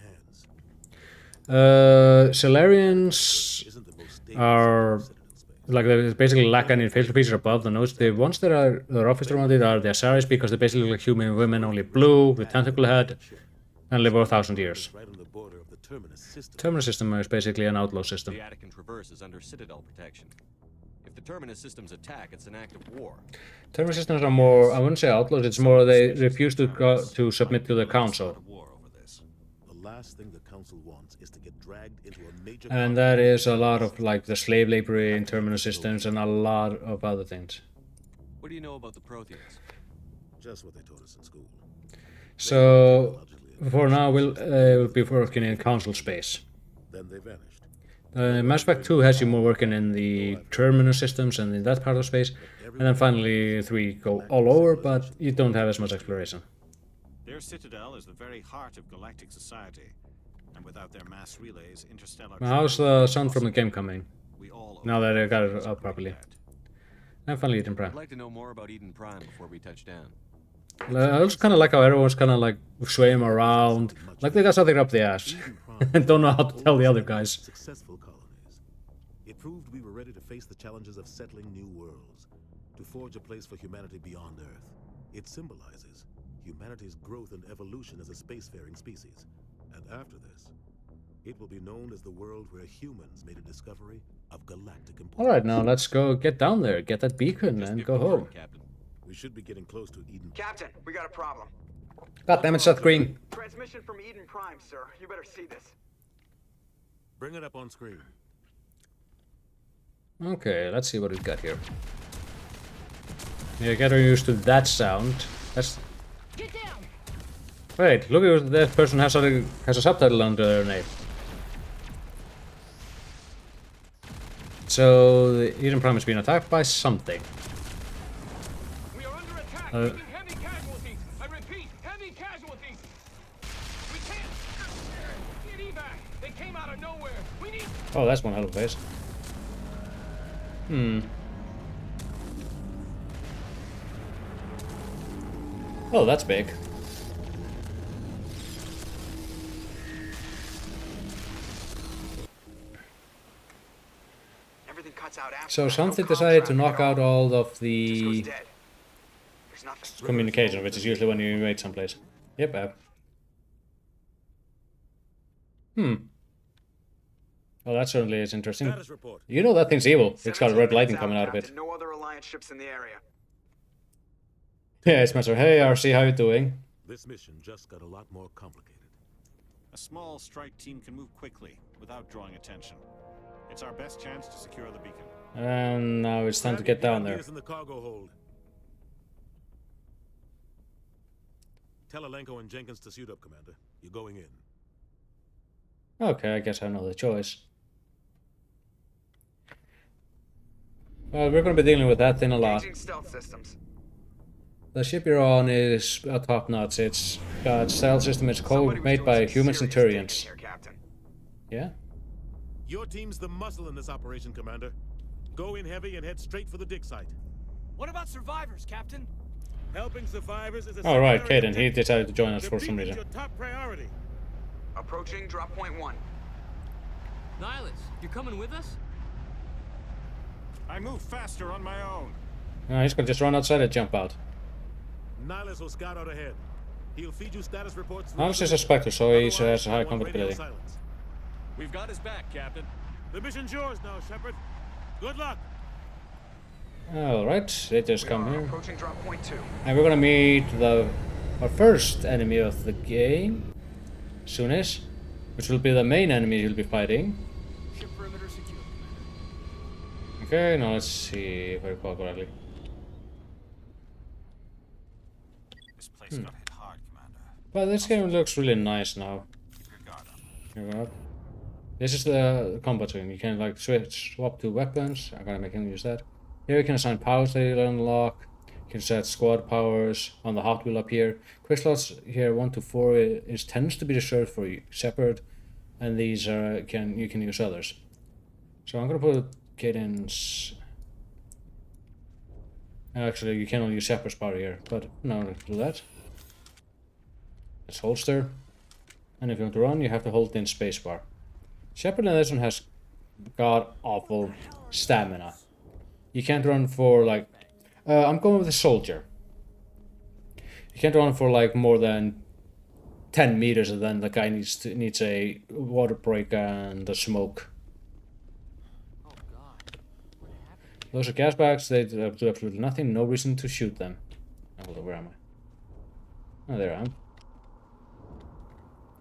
[SPEAKER 8] hands.
[SPEAKER 1] Solarians
[SPEAKER 8] Isn't the most stable
[SPEAKER 1] are
[SPEAKER 8] citadel space.
[SPEAKER 1] like they basically lack any facial features above the nose. The ones that are the roughest around it are the Asaris because they basically look like human women, only blue with tentacle head, and live over 1,000 years.
[SPEAKER 8] Right on the border of the Terminus system.
[SPEAKER 1] Terminus system is basically an outlaw system.
[SPEAKER 2] The Attican Traverse is under Citadel protection. If the Terminus systems attack, it's an act of war.
[SPEAKER 1] Terminus systems are more, I wouldn't say outlaws, it's more they refuse to submit to the council.
[SPEAKER 7] Start a war over this.
[SPEAKER 8] The last thing the council wants is to get dragged into a major
[SPEAKER 1] And that is a lot of like the slave labor in Terminus systems and a lot of other things.
[SPEAKER 2] What do you know about the Protheans?
[SPEAKER 8] just what they taught us in school.
[SPEAKER 1] So for now we'll be working in council space.
[SPEAKER 8] Then they vanished.
[SPEAKER 1] Mass Effect 2 has you more working in the terminus systems and in that part of space, and then finally 3 go all over, but you don't have as much exploration.
[SPEAKER 7] Their citadel is the very heart of galactic society, and without their mass relays, interstellar.
[SPEAKER 1] Now, how's the sound from the game coming?
[SPEAKER 7] We all
[SPEAKER 1] Now that I got it up properly. And finally Eden
[SPEAKER 2] I'd
[SPEAKER 1] Prime.
[SPEAKER 2] like to know more about Eden Prime before we touch down.
[SPEAKER 1] I also kind of like how everyone's kind of like swaying around, like they got something up the ass, and don't know how to tell the other guys.
[SPEAKER 8] Successful colonies. It proved we were ready to face the challenges of settling new worlds, to forge a place for humanity beyond Earth. It symbolizes humanity's growth and evolution as a spacefaring species. And after this, it will be known as the world where humans made a discovery of galactic importance.
[SPEAKER 1] Alright, now let's go get down there, get that beacon,
[SPEAKER 2] Just
[SPEAKER 1] and
[SPEAKER 2] give
[SPEAKER 1] go
[SPEAKER 2] the word,
[SPEAKER 1] home.
[SPEAKER 2] Captain.
[SPEAKER 8] We should be getting close to Eden.
[SPEAKER 9] Captain, we got a problem.
[SPEAKER 1] God damn it, Seth Green.
[SPEAKER 9] Transmission from Eden Prime, sir. You better see this.
[SPEAKER 8] Bring it up on screen.
[SPEAKER 1] Okay, let's see what we've got here. You get used to that sound. That's...
[SPEAKER 6] Get down!
[SPEAKER 1] Wait, look at that person has a subtitle under their name. So, the Eden Prime has been attacked by something.
[SPEAKER 10] We are under attack, taking heavy casualties. I repeat, heavy casualties. We can't get evac. They came out of nowhere. We need.
[SPEAKER 1] Oh, that's one hell of a face. Oh, that's big.
[SPEAKER 9] Everything cuts out after.
[SPEAKER 1] So
[SPEAKER 9] No
[SPEAKER 1] something
[SPEAKER 9] comm
[SPEAKER 1] decided to
[SPEAKER 9] traffic
[SPEAKER 1] knock
[SPEAKER 9] at all.
[SPEAKER 1] out all of
[SPEAKER 9] Just goes
[SPEAKER 1] the
[SPEAKER 9] dead. There's nothing.
[SPEAKER 1] communication, which is usually when you invade someplace. Yep, Well, that certainly is interesting.
[SPEAKER 8] Status report.
[SPEAKER 1] You know that thing's evil. It's got
[SPEAKER 9] 17
[SPEAKER 1] red lighting
[SPEAKER 9] minutes
[SPEAKER 1] coming out of it.
[SPEAKER 9] Captain. No other Alliance ships in the area.
[SPEAKER 1] Yeah, it's Spencer. Hey, RC, how you doing?
[SPEAKER 8] This mission just got a lot more complicated.
[SPEAKER 7] A small strike team can move quickly without drawing attention. It's our best chance to secure the beacon.
[SPEAKER 1] And now it's time to get down there.
[SPEAKER 8] In the cargo hold. Tell Alenko and Jenkins to suit up, Commander. You're going in.
[SPEAKER 1] Okay, I guess I have no other choice. Well, we're going to be dealing with that thing a lot.
[SPEAKER 9] Engaging stealth systems.
[SPEAKER 1] The ship you're on is top notch. It's got stealth system. It's
[SPEAKER 9] Somebody was
[SPEAKER 1] made
[SPEAKER 9] doing
[SPEAKER 1] by
[SPEAKER 9] some
[SPEAKER 1] humans and
[SPEAKER 9] serious digging
[SPEAKER 1] Turians.
[SPEAKER 9] here, Captain.
[SPEAKER 1] Yeah?
[SPEAKER 8] Your team's the muscle in this operation, Commander. Go in heavy and head straight for the dig site.
[SPEAKER 10] What about survivors, Captain?
[SPEAKER 8] Helping survivors is a
[SPEAKER 1] All right,
[SPEAKER 8] secondary
[SPEAKER 1] Caden. He
[SPEAKER 8] objective.
[SPEAKER 1] decided to join us
[SPEAKER 8] The
[SPEAKER 1] for some
[SPEAKER 8] beacon's
[SPEAKER 1] reason.
[SPEAKER 8] your top priority.
[SPEAKER 9] Approaching drop point 1.
[SPEAKER 5] Nihilus, you coming with us?
[SPEAKER 7] I move faster on my own.
[SPEAKER 1] No, he's going to just run outside and jump out.
[SPEAKER 8] Nihilus will scout out ahead. He'll feed you status reports.
[SPEAKER 1] Nihilus is a Spectre, so he has
[SPEAKER 8] Otherwise,
[SPEAKER 1] a high
[SPEAKER 8] I want
[SPEAKER 1] combat
[SPEAKER 8] radio
[SPEAKER 1] ability.
[SPEAKER 8] silence.
[SPEAKER 2] We've got his back, Captain.
[SPEAKER 8] The mission's yours now, Shepard. Good luck.
[SPEAKER 1] Alright, they just come here.
[SPEAKER 9] Approaching drop point 2.
[SPEAKER 1] And we're gonna meet our first enemy of the game, soonish, which will be the main enemy you'll be fighting.
[SPEAKER 10] Ship perimeter secure, Commander.
[SPEAKER 1] Okay, now let's see if I recall correctly.
[SPEAKER 7] place got hit hard, Commander.
[SPEAKER 1] But this game looks really nice now.
[SPEAKER 7] Keep your guard up.
[SPEAKER 1] Here we go. This is the combat screen. You can like swap to weapons. I'm gonna make him use that. Here you can assign powers that you unlock. You can set squad powers on the hot wheel up here. Quick slots here 1 to 4 is tends to be reserved for Shepard, and these are you can use others. So I'm gonna put Caden's. Actually, you can only use Shepard's power here, but no, let's do that. Let's holster, and if you want to run, you have to hold in spacebar. Shepard in this one has god-awful stamina. You can't run for like... I'm going with a soldier. You can't run for like more than 10 meters and then the guy needs a water break and a smoke.
[SPEAKER 5] Oh God. What happened?
[SPEAKER 1] Those are gas bags, they do absolutely nothing, no reason to shoot them. Oh, hold on, where am I? Oh, there I am.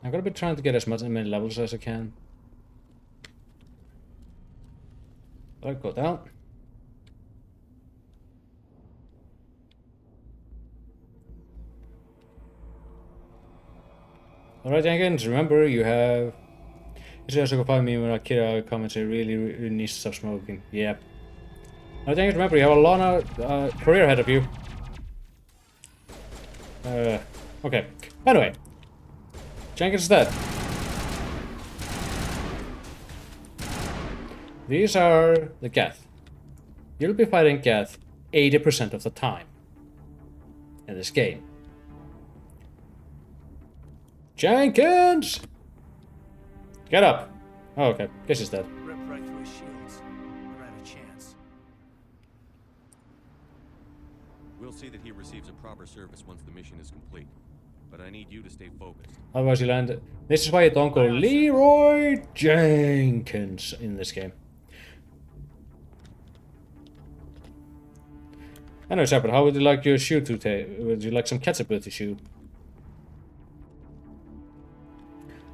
[SPEAKER 1] I'm gonna be trying to get as many levels as I can. Alright, go down. Alright, Jenkins, remember you have... You should also go find me when Akira comments he really needs to stop smoking. Yep. Alright, Jenkins, remember you have a long career ahead of you. Okay. Anyway. Jenkins is dead. These are the Geth. You'll be fighting Geth 80% of the time in this game. Jenkins! Get up! Oh, okay. Guess he's dead.
[SPEAKER 3] Ripped right through his shields. Never had a chance.
[SPEAKER 2] We'll see that he receives a proper service once the mission is complete. But I need you to stay focused.
[SPEAKER 1] Otherwise you land... This is why you don't go Leroy Jenkins in this game. Anyway, Shepard, how would you like your shoe to take? Would you like some ketchup with the shoe?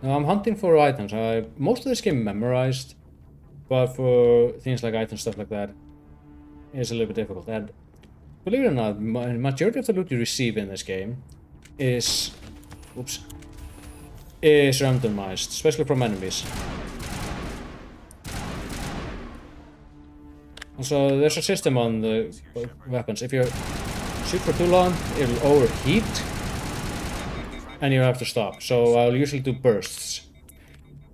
[SPEAKER 1] Now, I'm hunting for items. Most of this game memorized, but for things like items, stuff like that, it's a little bit difficult. And believe it or not, majority of the loot you receive in this game is randomized, especially from enemies. Also, there's a system on the weapons. If you shoot for too long, it'll overheat, and you have to stop. So I'll usually do bursts.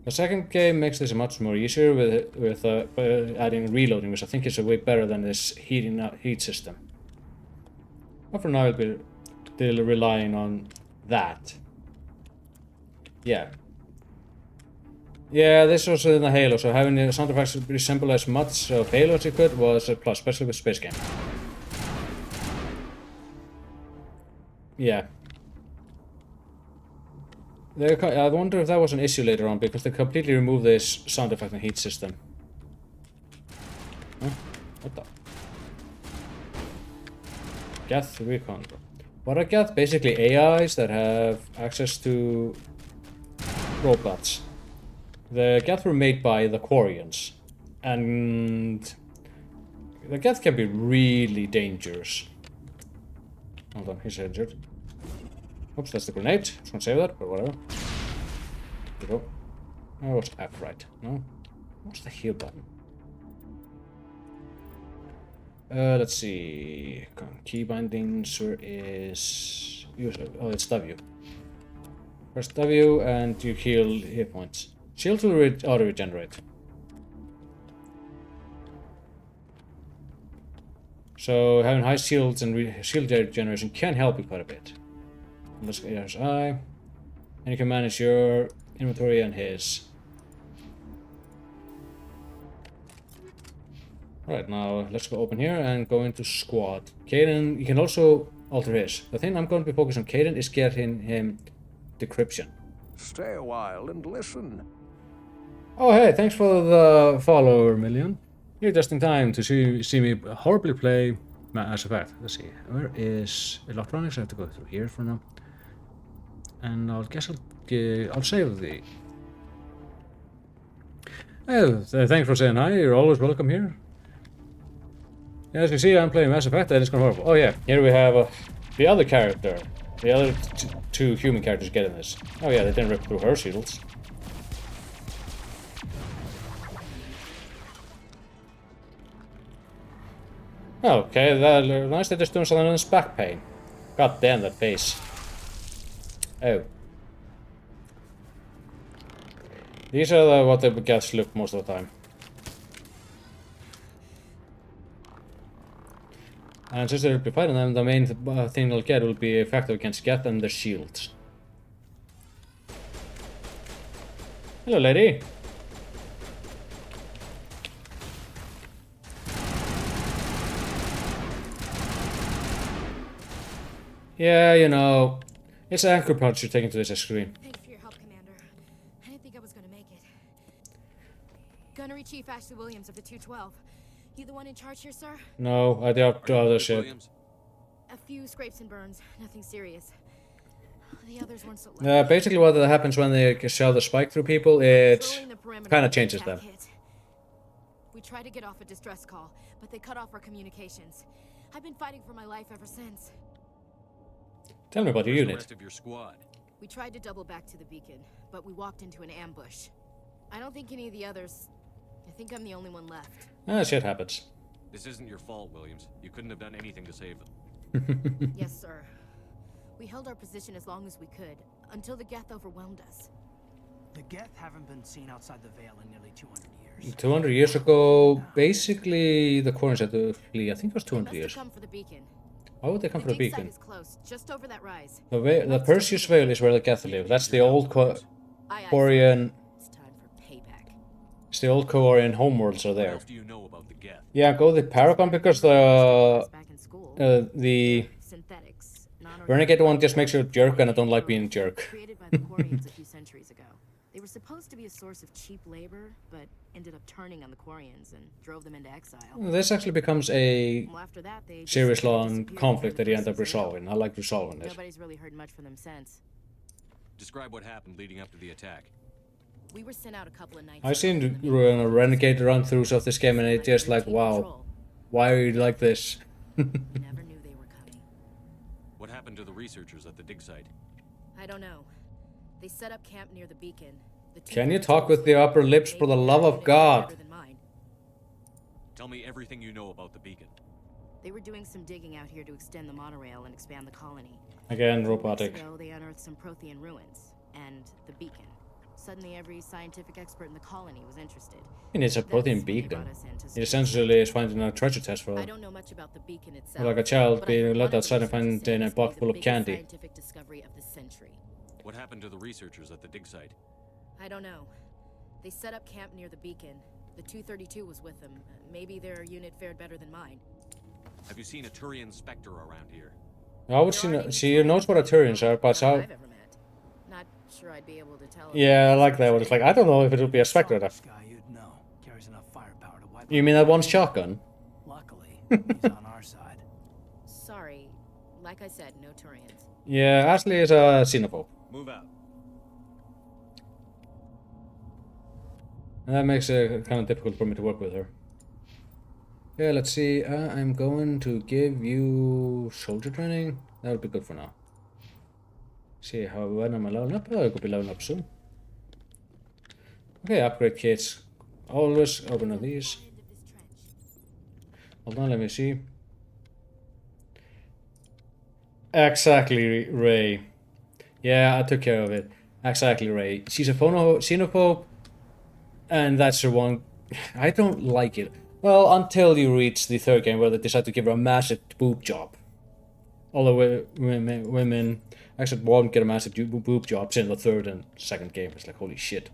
[SPEAKER 1] The second game makes this much more easier with adding reloading, which I think is a way better than this heat system. But for now, I'll be still relying on that. Yeah. Yeah, this was in the Halo, so having the sound effects resemble as much of Halo as you could was a plus, especially with Space Game. Yeah. I wonder if that was an issue later on, because they completely removed this sound effect and heat system. Huh? What the? Geth Recon. What are Geth? Basically AIs that have access to robots. The Geth were made by the Quarians, and the Geth can be really dangerous. Hold on, he's injured. Oops, that's the grenade. Just gonna save that, but whatever. There we go. Oh, it's F right. No? What's the heal button? Let's see. Key bindings, where is... Oh, it's W. Press W and you heal hit points. Shield will auto-regenerate. So having high shields and shield regeneration can help you quite a bit. Let's go here's I. And you can manage your inventory and his. Alright, now let's go open here and go into squad. Kaidan, you can also alter his. The thing I'm going to be focused on Kaidan is getting him decryption.
[SPEAKER 11] Stay a while and listen.
[SPEAKER 1] Oh hey, thanks for the follow, Million. You're just in time to see me horribly play Mass Effect. Let's see, where is electronics? I have to go through here for now. And I'll guess I'll save the... Oh, thanks for saying hi, you're always welcome here. As you can see, I'm playing Mass Effect and it's going horrible. Oh yeah, here we have the other character. the other two human characters getting this? Oh yeah, they didn't rip through her shields. Okay, that's nice that they're doing something on his back pain. God damn that face. Oh. These are what the gets look most of the time. And since they'll be fighting them, the main thing they'll get will be effective against Geth and their shields. Hello, lady. Yeah, you know, it's Anchor Punch you're taking to this screen.
[SPEAKER 12] Thanks for your help, Commander. I didn't think I was gonna make it. Gunnery Chief Ashley Williams of the 212. You the one in charge here, sir?
[SPEAKER 1] No, I doubt the other ship.
[SPEAKER 12] A few scrapes and burns, nothing serious. The others weren't so lucky.
[SPEAKER 1] Basically what happens when they shell the spike through people, it kind of changes them.
[SPEAKER 12] We tried to get off a distress call, but they cut off our communications. I've been fighting for my life ever since.
[SPEAKER 1] Tell me about your unit.
[SPEAKER 2] The rest of your squad?
[SPEAKER 12] We tried to double back to the beacon, but we walked into an ambush. I don't think any of the others... I think I'm the only one left.
[SPEAKER 1] Shit happens.
[SPEAKER 2] This isn't your fault, Williams. You couldn't have done anything to save them.
[SPEAKER 12] Yes, sir. We held our position as long as we could, until the Geth overwhelmed us.
[SPEAKER 13] The Geth haven't been seen outside the Veil in nearly 200 years.
[SPEAKER 1] 200 years ago, basically, the Quarians had to flee. I think it was 200 years.
[SPEAKER 12] Come for the beacon.
[SPEAKER 1] Why would they come for the beacon?
[SPEAKER 12] Is close, just over that rise.
[SPEAKER 1] The Perseus Veil is where the Geth live. That's the old Quarian...
[SPEAKER 12] It's time for payback.
[SPEAKER 1] It's the old Quarian homeworlds are there.
[SPEAKER 2] What else do you know about the Geth?
[SPEAKER 1] Yeah, go the Paragon because the Renegade one just makes you a jerk, and I don't like being a jerk.
[SPEAKER 12] Created by the Quarians a few centuries ago. They were supposed to be a source of cheap labor, but ended up turning on the Quarians and drove them into exile.
[SPEAKER 1] This actually becomes a
[SPEAKER 12] Well, after that, they
[SPEAKER 1] serious long conflict that you end up resolving. I like resolving this.
[SPEAKER 12] Nobody's really heard much from them since.
[SPEAKER 2] Describe what happened leading up to the attack.
[SPEAKER 12] We were sent out a couple of nights
[SPEAKER 1] I've seen Renegade run-throughs of this game, and it's just like, wow, why are you like this?
[SPEAKER 12] Never knew they were coming.
[SPEAKER 2] What happened to the researchers at the dig site?
[SPEAKER 12] I don't know. They set up camp near the beacon.
[SPEAKER 1] Can you talk with the upper lips, for the love of God?
[SPEAKER 2] Tell me everything you know about the beacon.
[SPEAKER 12] They were doing some digging out here to extend the monorail and expand the colony.
[SPEAKER 1] Again, robotic.
[SPEAKER 12] So they unearthed some Prothean ruins and the beacon. Suddenly, every scientific expert in the colony was interested.
[SPEAKER 1] And it's a Prothean beacon. It essentially is finding a treasure chest for,
[SPEAKER 12] I don't know much about the beacon itself,
[SPEAKER 1] like a child being let outside and finding a box full of candy.
[SPEAKER 12] Scientific discovery of the century.
[SPEAKER 2] What happened to the researchers at the dig site?
[SPEAKER 12] I don't know. They set up camp near the beacon. The 232 was with them. Maybe their unit fared better than mine.
[SPEAKER 2] Have you seen a Turian Spectre around here?
[SPEAKER 1] I would she knows what Turians are, but how...
[SPEAKER 12] Not sure I'd be able to tell.
[SPEAKER 1] Yeah, I like that one. It's like, I don't know if it would be a Spectre. You mean that one shotgun?
[SPEAKER 13] Luckily, he's on our side.
[SPEAKER 12] Sorry. Like I said, no Turians.
[SPEAKER 1] Yeah, Ashley is a xenophobe.
[SPEAKER 2] Move out.
[SPEAKER 1] And that makes it kind of difficult for me to work with her. Yeah, let's see. I'm going to give you soldier training. That would be good for now. See how when am I leveling up? Oh, I could be leveling up soon. Okay, upgrade kits. Always open these. Hold on, let me see. Exactly, Ray. Yeah, I took care of it. Exactly, Ray. She's a xenophobe. And that's the one. I don't like it. Well, until you reach the third game where they decide to give her a massive boob job. All the women actually won't get a massive boob jobs in the third and second game. It's like, holy shit.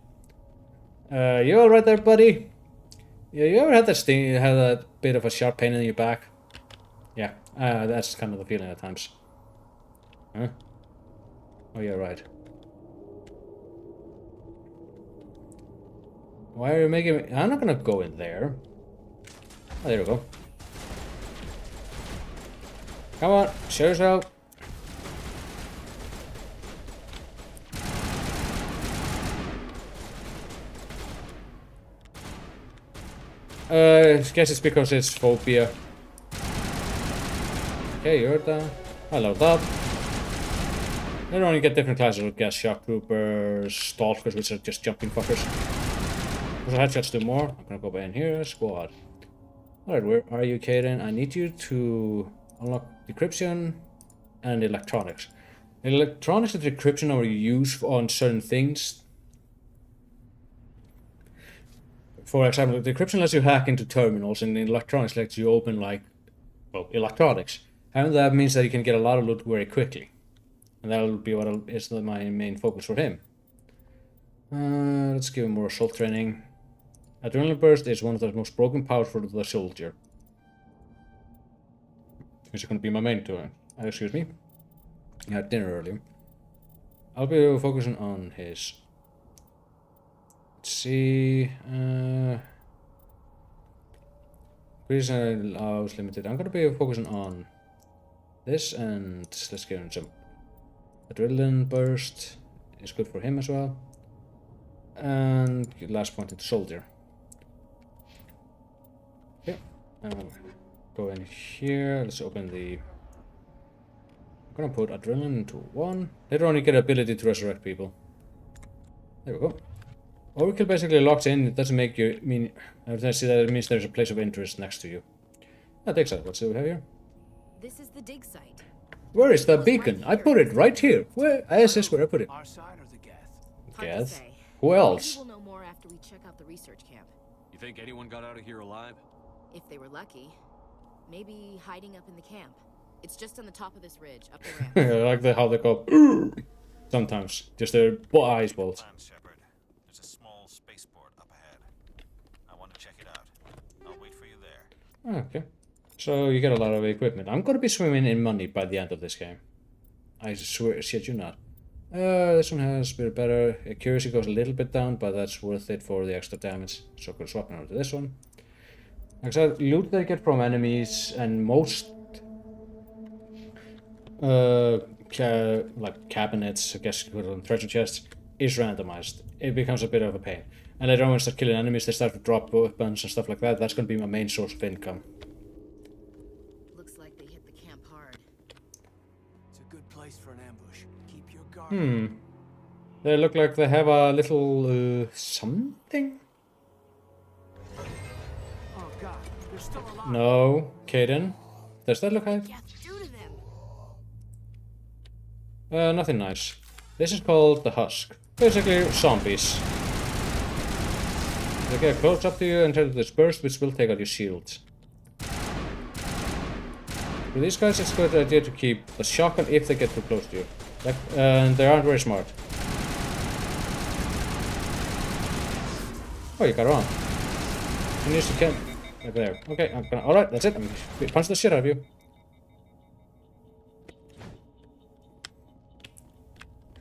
[SPEAKER 1] You alright there, buddy? Yeah, you ever had that sting? Had that bit of a sharp pain in your back? Yeah, that's kind of the feeling at times. Huh? Oh, yeah, right. Why are you making me... I'm not gonna go in there. Oh, there we go. Come on, show yourself. I guess it's because it's phobia. Okay, you're down. Hello, Bob. Later on you get different classes of gas shock troopers, stalkers, which are just jumping fuckers. So headshots do more. I'm gonna go by in here, squad. Alright, where are you, Kaden? I need you to unlock decryption and electronics. Electronics and decryption are used on certain things. For example, decryption lets you hack into terminals, and electronics lets you open, like, well, electronics. And that means that you can get a lot of loot very quickly. And that'll be what is my main focus for him. Let's give him more assault training. Adrenaline burst is one of the most broken powers for the soldier. Is going to be my main turn. Excuse me. I had dinner earlier. I'll be focusing on his. Let's see. Reason allows limited. I'm going to be focusing on this, and let's give him some adrenaline burst. It's good for him as well. And last point into soldier. Okay. Go in here. Let's open the. I'm gonna put adrenaline into 1. Later on, you get ability to resurrect people. There we go. Overkill basically locks in. It doesn't make you mean. I see that it means there's a place of interest next to you. Dig site. What do we have here?
[SPEAKER 12] This is the dig site.
[SPEAKER 1] Where is the beacon? I put it right here. Where? This is where I put it.
[SPEAKER 13] Our side or the Geth?
[SPEAKER 1] Geth? Who else?
[SPEAKER 12] We'll know more after we check out the research camp.
[SPEAKER 2] You think anyone got out of here alive?
[SPEAKER 12] If they were lucky. Maybe hiding up in the camp. It's just on the top of this ridge, up the ramp.
[SPEAKER 1] I like how they go. Sometimes. Just their eyes balls.
[SPEAKER 7] Shepard. There's a small spaceport up ahead. I want to check it out. I'll wait for you there.
[SPEAKER 1] Okay. So you get a lot of equipment. I'm gonna be swimming in money by the end of this game. I swear, shit you not. This one has a bit better. Accuracy goes a little bit down, but that's worth it for the extra damage. So I'm gonna swap over to this one. Like I said, loot they get from enemies and most like cabinets, I guess you could put on treasure chests, is randomized. It becomes a bit of a pain. And later on when I start killing enemies, they start to drop weapons and stuff like that. That's gonna be my main source of income.
[SPEAKER 12] Looks like they hit the camp hard.
[SPEAKER 13] It's a good place for an ambush. Keep your guard.
[SPEAKER 1] They look like they have a little something?
[SPEAKER 13] Oh god, they're still alive.
[SPEAKER 1] No, Kaden. Does that look like? Nothing nice. This is called the Husk. Basically, zombies. They get close up to you and try to disperse, which will take out your shields. For these guys, it's a good idea to keep a shotgun if they get too close to you. And they aren't very smart. Oh, you got it wrong. You need to kill. Right there. Okay, I'm gonna. Alright, that's it. I'm gonna punch the shit out of you.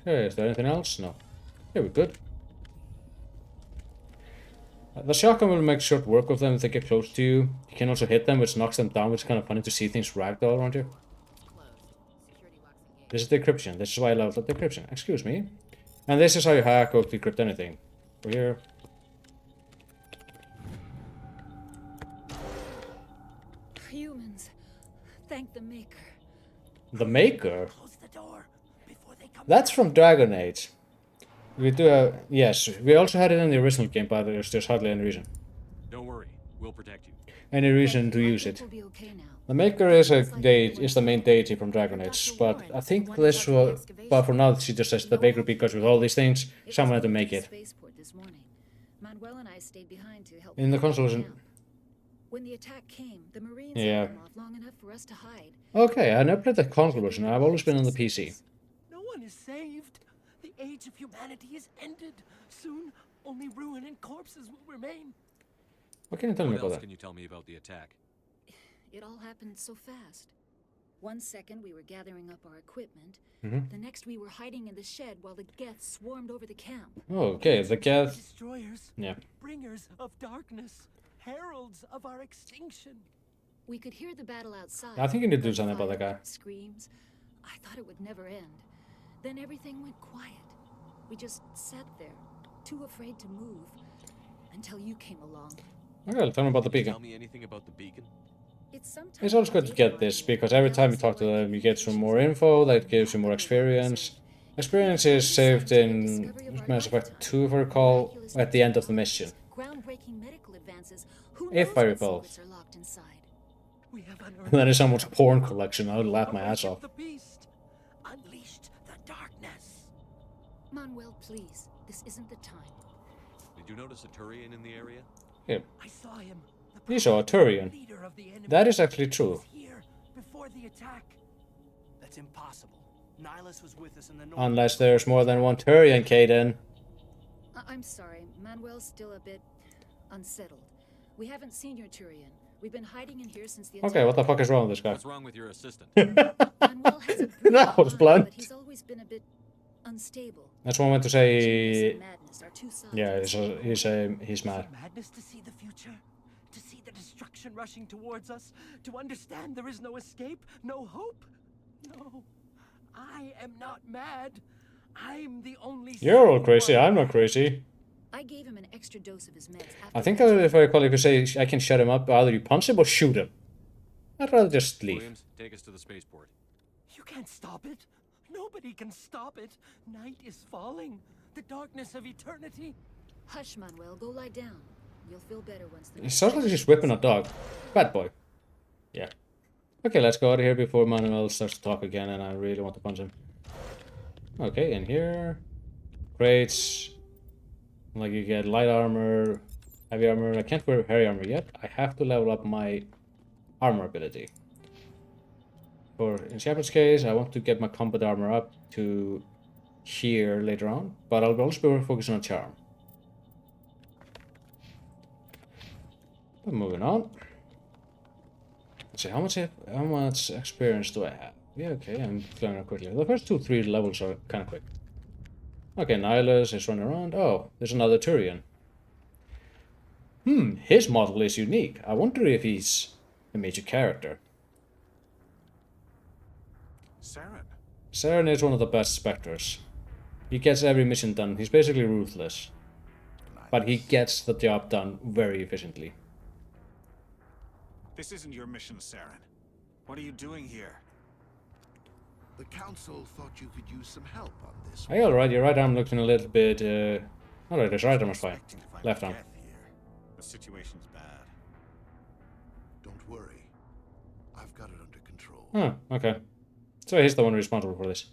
[SPEAKER 1] Okay, is there anything else? No. Yeah, we're good. The shotgun will make short work of them if they get close to you. You can also hit them, which knocks them down, which is kind of funny to see things ragdoll around you. This is decryption. This is why I love the decryption. Excuse me. And this is how you hack or decrypt anything. Over here.
[SPEAKER 14] Humans, thank the Maker.
[SPEAKER 1] The Maker?
[SPEAKER 13] Close the door before they come.
[SPEAKER 1] That's from Dragon Age. We do have, yes, we also had it in the original game, but there's hardly any reason.
[SPEAKER 2] Don't worry, we'll protect you.
[SPEAKER 1] Any reason to use it. The Maker is the main deity from Dragon Age, but I think this was, but for now she just says the Maker because with all these things, someone had to make it.
[SPEAKER 14] Manuel and I stayed behind to help.
[SPEAKER 1] In the console version.
[SPEAKER 14] When the attack came, the Marines
[SPEAKER 1] Yeah.
[SPEAKER 14] held them off long enough for us to hide.
[SPEAKER 1] Okay, I never played the console version. I've always been on the PC.
[SPEAKER 13] No one is saved. The age of humanity is ended. Soon, only ruin and corpses will remain.
[SPEAKER 1] What can you tell me
[SPEAKER 2] What
[SPEAKER 1] about
[SPEAKER 2] else
[SPEAKER 1] that?
[SPEAKER 2] can you tell me about the attack?
[SPEAKER 14] It all happened so fast. One second we were gathering up our equipment.
[SPEAKER 1] Mhm.
[SPEAKER 14] The next we were hiding in the shed while the Geth swarmed over the camp.
[SPEAKER 1] Oh, okay, the Geth.
[SPEAKER 13] Destroyers.
[SPEAKER 1] Yeah.
[SPEAKER 13] Bringers of darkness. Heralds of our extinction.
[SPEAKER 14] We could hear the battle outside.
[SPEAKER 1] I think you need to do something about that guy.
[SPEAKER 14] Screams. I thought it would never end. Then everything went quiet. We just sat there, too afraid to move, until you came along.
[SPEAKER 1] Okay, tell me about the
[SPEAKER 2] Can you
[SPEAKER 1] beacon.
[SPEAKER 2] tell me anything about the beacon?
[SPEAKER 1] It's always good to get this, because every time you talk to them, you get some more info that gives you more experience. Experience is saved in Mass Effect 2, if I recall, at the end of the mission.
[SPEAKER 14] Groundbreaking medical advances. Who
[SPEAKER 1] If
[SPEAKER 14] knows
[SPEAKER 1] I
[SPEAKER 14] what
[SPEAKER 1] recall.
[SPEAKER 14] secrets are locked inside?
[SPEAKER 13] We have unearthed
[SPEAKER 1] That is someone's porn collection. I would laugh my ass off.
[SPEAKER 13] the beast, unleashed the darkness.
[SPEAKER 14] Manuel, please. This isn't the time.
[SPEAKER 2] Did you notice a Turian in the area?
[SPEAKER 1] Yeah.
[SPEAKER 13] I saw him.
[SPEAKER 1] You saw a Turian.
[SPEAKER 13] Leader of the enemy.
[SPEAKER 1] That is actually true.
[SPEAKER 13] Was here before the attack.
[SPEAKER 15] That's impossible. Nihilus was with us in the north.
[SPEAKER 1] Unless there's more than one Turian, Kaden.
[SPEAKER 14] I'm sorry. Manuel's still a bit unsettled. We haven't seen your Turian. We've been hiding in here since the attack.
[SPEAKER 1] Okay, what the fuck is wrong with this guy?
[SPEAKER 2] What's wrong with your assistant?
[SPEAKER 14] Manuel has a
[SPEAKER 1] That was blunt.
[SPEAKER 14] but he's always been a bit unstable.
[SPEAKER 1] That's one way to say.
[SPEAKER 14] Genius and madness are two sides.
[SPEAKER 1] Yeah, he's mad.
[SPEAKER 13] Madness to see the future, to see the destruction rushing towards us, to understand there is no escape, no hope. No, I am not mad. I'm the only.
[SPEAKER 1] You're all crazy. I'm not crazy.
[SPEAKER 14] I gave him an extra dose of his meds.
[SPEAKER 1] I think if I recall, if you say I can shut him up, either you punch him or shoot him. I'd rather just leave.
[SPEAKER 2] Williams, take us to the spaceport.
[SPEAKER 13] You can't stop it. Nobody can stop it. Night is falling. The darkness of eternity.
[SPEAKER 14] Hush, Manuel. Go lie down. You'll feel better once the.
[SPEAKER 1] It sounds like he's whipping a dog. Bad boy. Yeah. Okay, let's go out of here before Manuel starts to talk again, and I really want to punch him. Okay, in here. Crates. Like you get light armor, heavy armor. I can't wear heavy armor yet. I have to level up my armor ability. In Shepard's case, I want to get my combat armor up to here later on, but I'll also be focusing on charm. But moving on. Let's see, how much experience do I have? Yeah, okay, I'm going quickly. The first 2-3 levels are kind of quick. Okay, Nihilus is running around. Oh, there's another Turian. His model is unique. I wonder if he's a major character.
[SPEAKER 7] Saren.
[SPEAKER 1] Saren is one of the best Spectres. He gets every mission done. He's basically ruthless. But he gets the job done very efficiently.
[SPEAKER 7] This isn't your mission, Saren. What are you doing here?
[SPEAKER 16] The council thought you could use some help on this.
[SPEAKER 1] Hey, alright, your right arm looking a little bit. Alright, his right arm is fine. Left arm.
[SPEAKER 7] The situation's bad.
[SPEAKER 16] Don't worry. I've got it under control.
[SPEAKER 1] Oh, okay. So he's the one responsible for this.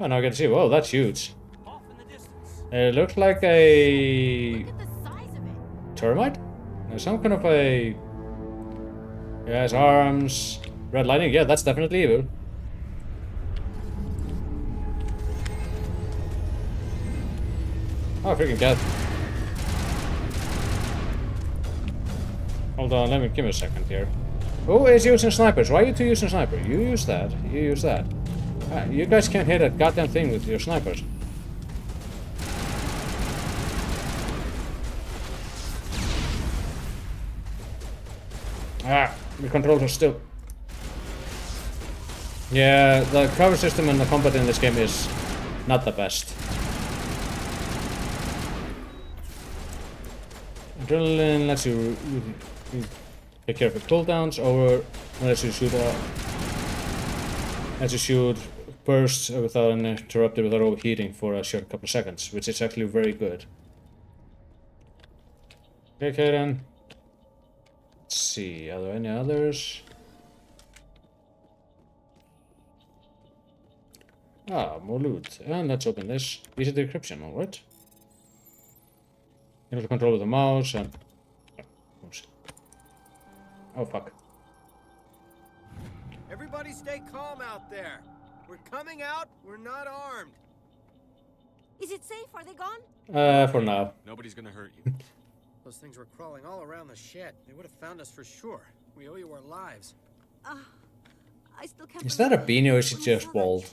[SPEAKER 1] Oh, now I get to see. Whoa, that's huge. It looks like a termite? Some kind of a. Yes, arms. Red lightning. Yeah, that's definitely evil. Oh, freaking cat. Hold on, give me a second here. Who is using snipers? Why are you two using sniper? You use that. You use that. You guys can't hit that goddamn thing with your snipers. Ah, the controls are still. Yeah, the cover system and the combat in this game is not the best. Adrenaline lets you take care of your cooldowns, or lets you shoot bursts without uninterrupted, without overheating for a short couple of seconds, which is actually very good. Okay, then. Let's see, are there any others? Ah, more loot. And let's open this. Easy decryption, alright. You have to control with the mouse and. Oops. Oh fuck.
[SPEAKER 17] Everybody stay calm out there. We're coming out, we're not armed.
[SPEAKER 12] Is it safe? Are they gone?
[SPEAKER 1] For now.
[SPEAKER 2] Nobody's gonna hurt you.
[SPEAKER 17] Those things were crawling all around the shed. They would have found us for sure. We owe you our lives.
[SPEAKER 12] I still can't.
[SPEAKER 1] Is that a beanie or is it just bald?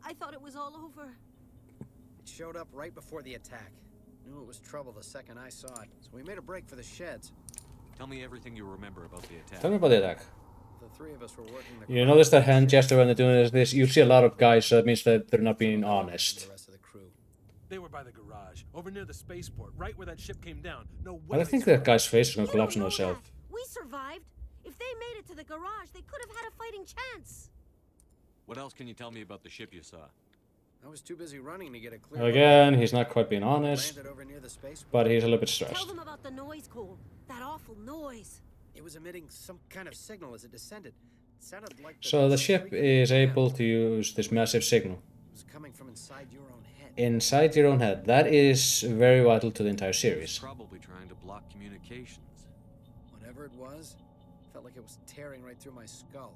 [SPEAKER 12] I thought it was all over.
[SPEAKER 17] It showed up right before the attack. Knew it was trouble the second I saw it, so we made a break for the sheds.
[SPEAKER 2] Tell me everything you remember about the attack.
[SPEAKER 1] Tell me about the attack.
[SPEAKER 17] The three of us were working the.
[SPEAKER 1] You notice that hand gesture when they're doing this? You see a lot of guys, so that means that they're not being honest.
[SPEAKER 18] They were by the garage, over near the spaceport, right where that ship came down. No way.
[SPEAKER 1] I don't think that guy's face is gonna collapse on himself.
[SPEAKER 12] We survived. If
[SPEAKER 19] If they made it to the garage, they could have had a fighting chance.
[SPEAKER 2] What else can you tell me about the ship you saw?
[SPEAKER 17] I was too busy running to get a clear
[SPEAKER 1] Again, he's not quite being honest,
[SPEAKER 17] landed over near the space.
[SPEAKER 1] but he's a little bit
[SPEAKER 19] Tell
[SPEAKER 1] stressed.
[SPEAKER 19] them about the noise, Cole. That awful noise.
[SPEAKER 17] It was emitting some kind of signal as it descended. It sounded like
[SPEAKER 1] So the ship is able to use this massive signal
[SPEAKER 17] it was coming from inside your own head.
[SPEAKER 1] inside your own head. That is very vital to the entire series.
[SPEAKER 2] Probably trying to block communications.
[SPEAKER 17] Whatever it was, felt like it was tearing right through my skull.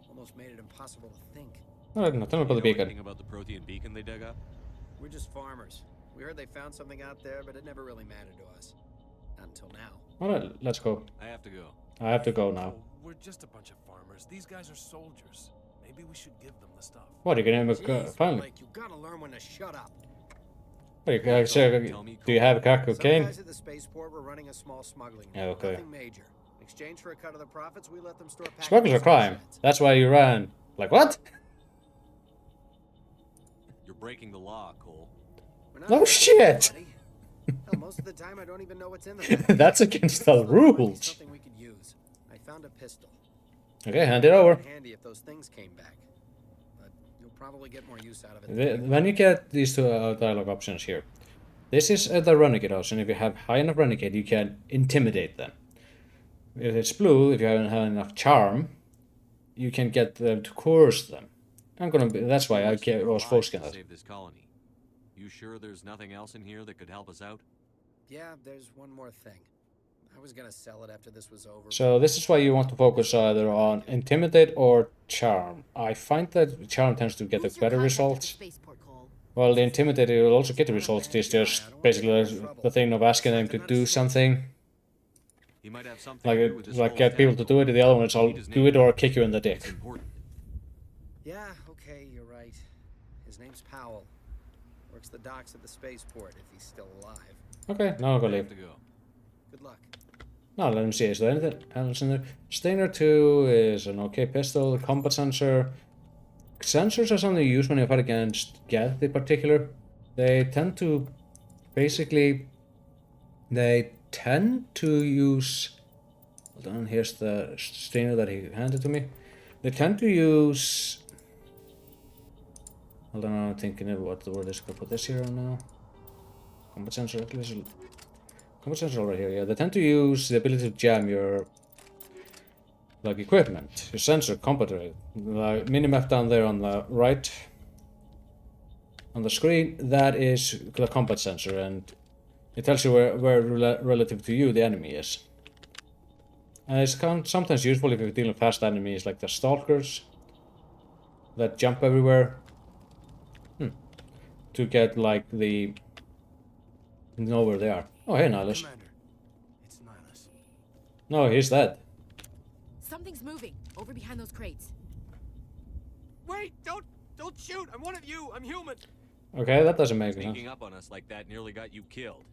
[SPEAKER 17] Almost made it impossible to think.
[SPEAKER 1] No, no, tell me about the beacon.
[SPEAKER 2] Anything about the Prothean beacon they dug up?
[SPEAKER 17] We're just farmers. We heard they found something out there, but it never really mattered to us. Not until now.
[SPEAKER 1] Alright, let's go.
[SPEAKER 2] I have to go.
[SPEAKER 1] I have to go now.
[SPEAKER 18] We're just a bunch of farmers. These guys are soldiers. Maybe we should give them the stuff.
[SPEAKER 1] What, you're gonna have a
[SPEAKER 17] Jeez,
[SPEAKER 1] finally?
[SPEAKER 17] Blake, you gotta learn when to shut up.
[SPEAKER 1] What, do you have a crack
[SPEAKER 17] Some
[SPEAKER 1] cocaine?
[SPEAKER 17] guys at the spaceport were running a small smuggling.
[SPEAKER 1] Yeah,
[SPEAKER 17] route,
[SPEAKER 1] okay.
[SPEAKER 17] Nothing major. In exchange for a cut of the profits, we let them store packages.
[SPEAKER 1] Smugglers are crime. That's why you ran. Like, what?
[SPEAKER 2] You're breaking the law, Cole.
[SPEAKER 1] Oh shit!
[SPEAKER 17] Hell, most of the time I don't even know what's in them.
[SPEAKER 1] That's against the rules.
[SPEAKER 17] Something we could use. I found a pistol.
[SPEAKER 1] Okay, hand it over.
[SPEAKER 17] Handy if those things came back. But you'll probably get more use out of it.
[SPEAKER 1] When you get these two dialogue options here, this is the renegade option. If you have high enough renegade, you can intimidate them. If it's blue, if you haven't had enough charm, you can get them to coerce them. That's why I was focusing on that.
[SPEAKER 2] Save this colony. You sure there's nothing else in here that could help us out?
[SPEAKER 17] Yeah, there's one more thing. I was gonna sell it after this was over.
[SPEAKER 1] So this is why you want to focus either on intimidate or charm. I find that charm tends to get the better results. Well, the intimidate you will also get the results. It's just basically the thing of asking them to do something.
[SPEAKER 2] He might have something
[SPEAKER 1] Like get people to do it. The other one is I'll do it or kick you in the dick.
[SPEAKER 17] Yeah, okay, you're right. His name's Powell. Works the docks at the spaceport if he's still alive.
[SPEAKER 1] Okay, now I'll go leave.
[SPEAKER 17] Good luck.
[SPEAKER 1] Now let me see, is there anything else in there? Stinger 2 is an okay pistol, combat sensor. Sensors are something you use when you fight against Geth in particular. They tend to basically use, hold on, here's the Stinger that he handed to me. They tend to use, hold on, I'm thinking of what the word is. I'll put this here on now. Combat sensor, combat sensor over here, yeah. They tend to use the ability to jam your like equipment, your sensor combat array. The minimap down there on the right on the screen, that is the combat sensor, and it tells you where relative to you the enemy is. And it's sometimes useful if you're dealing with fast enemies like the stalkers that jump everywhere. To get like know where they are. Oh, hey, Nihilus.
[SPEAKER 18] It's Nihilus.
[SPEAKER 1] No, he's dead.
[SPEAKER 12] Something's moving over behind those crates.
[SPEAKER 15] Wait! Don't shoot! I'm one of you! I'm human!
[SPEAKER 1] Okay, that doesn't make sense.
[SPEAKER 2] Sneaking up on us like that nearly got you killed.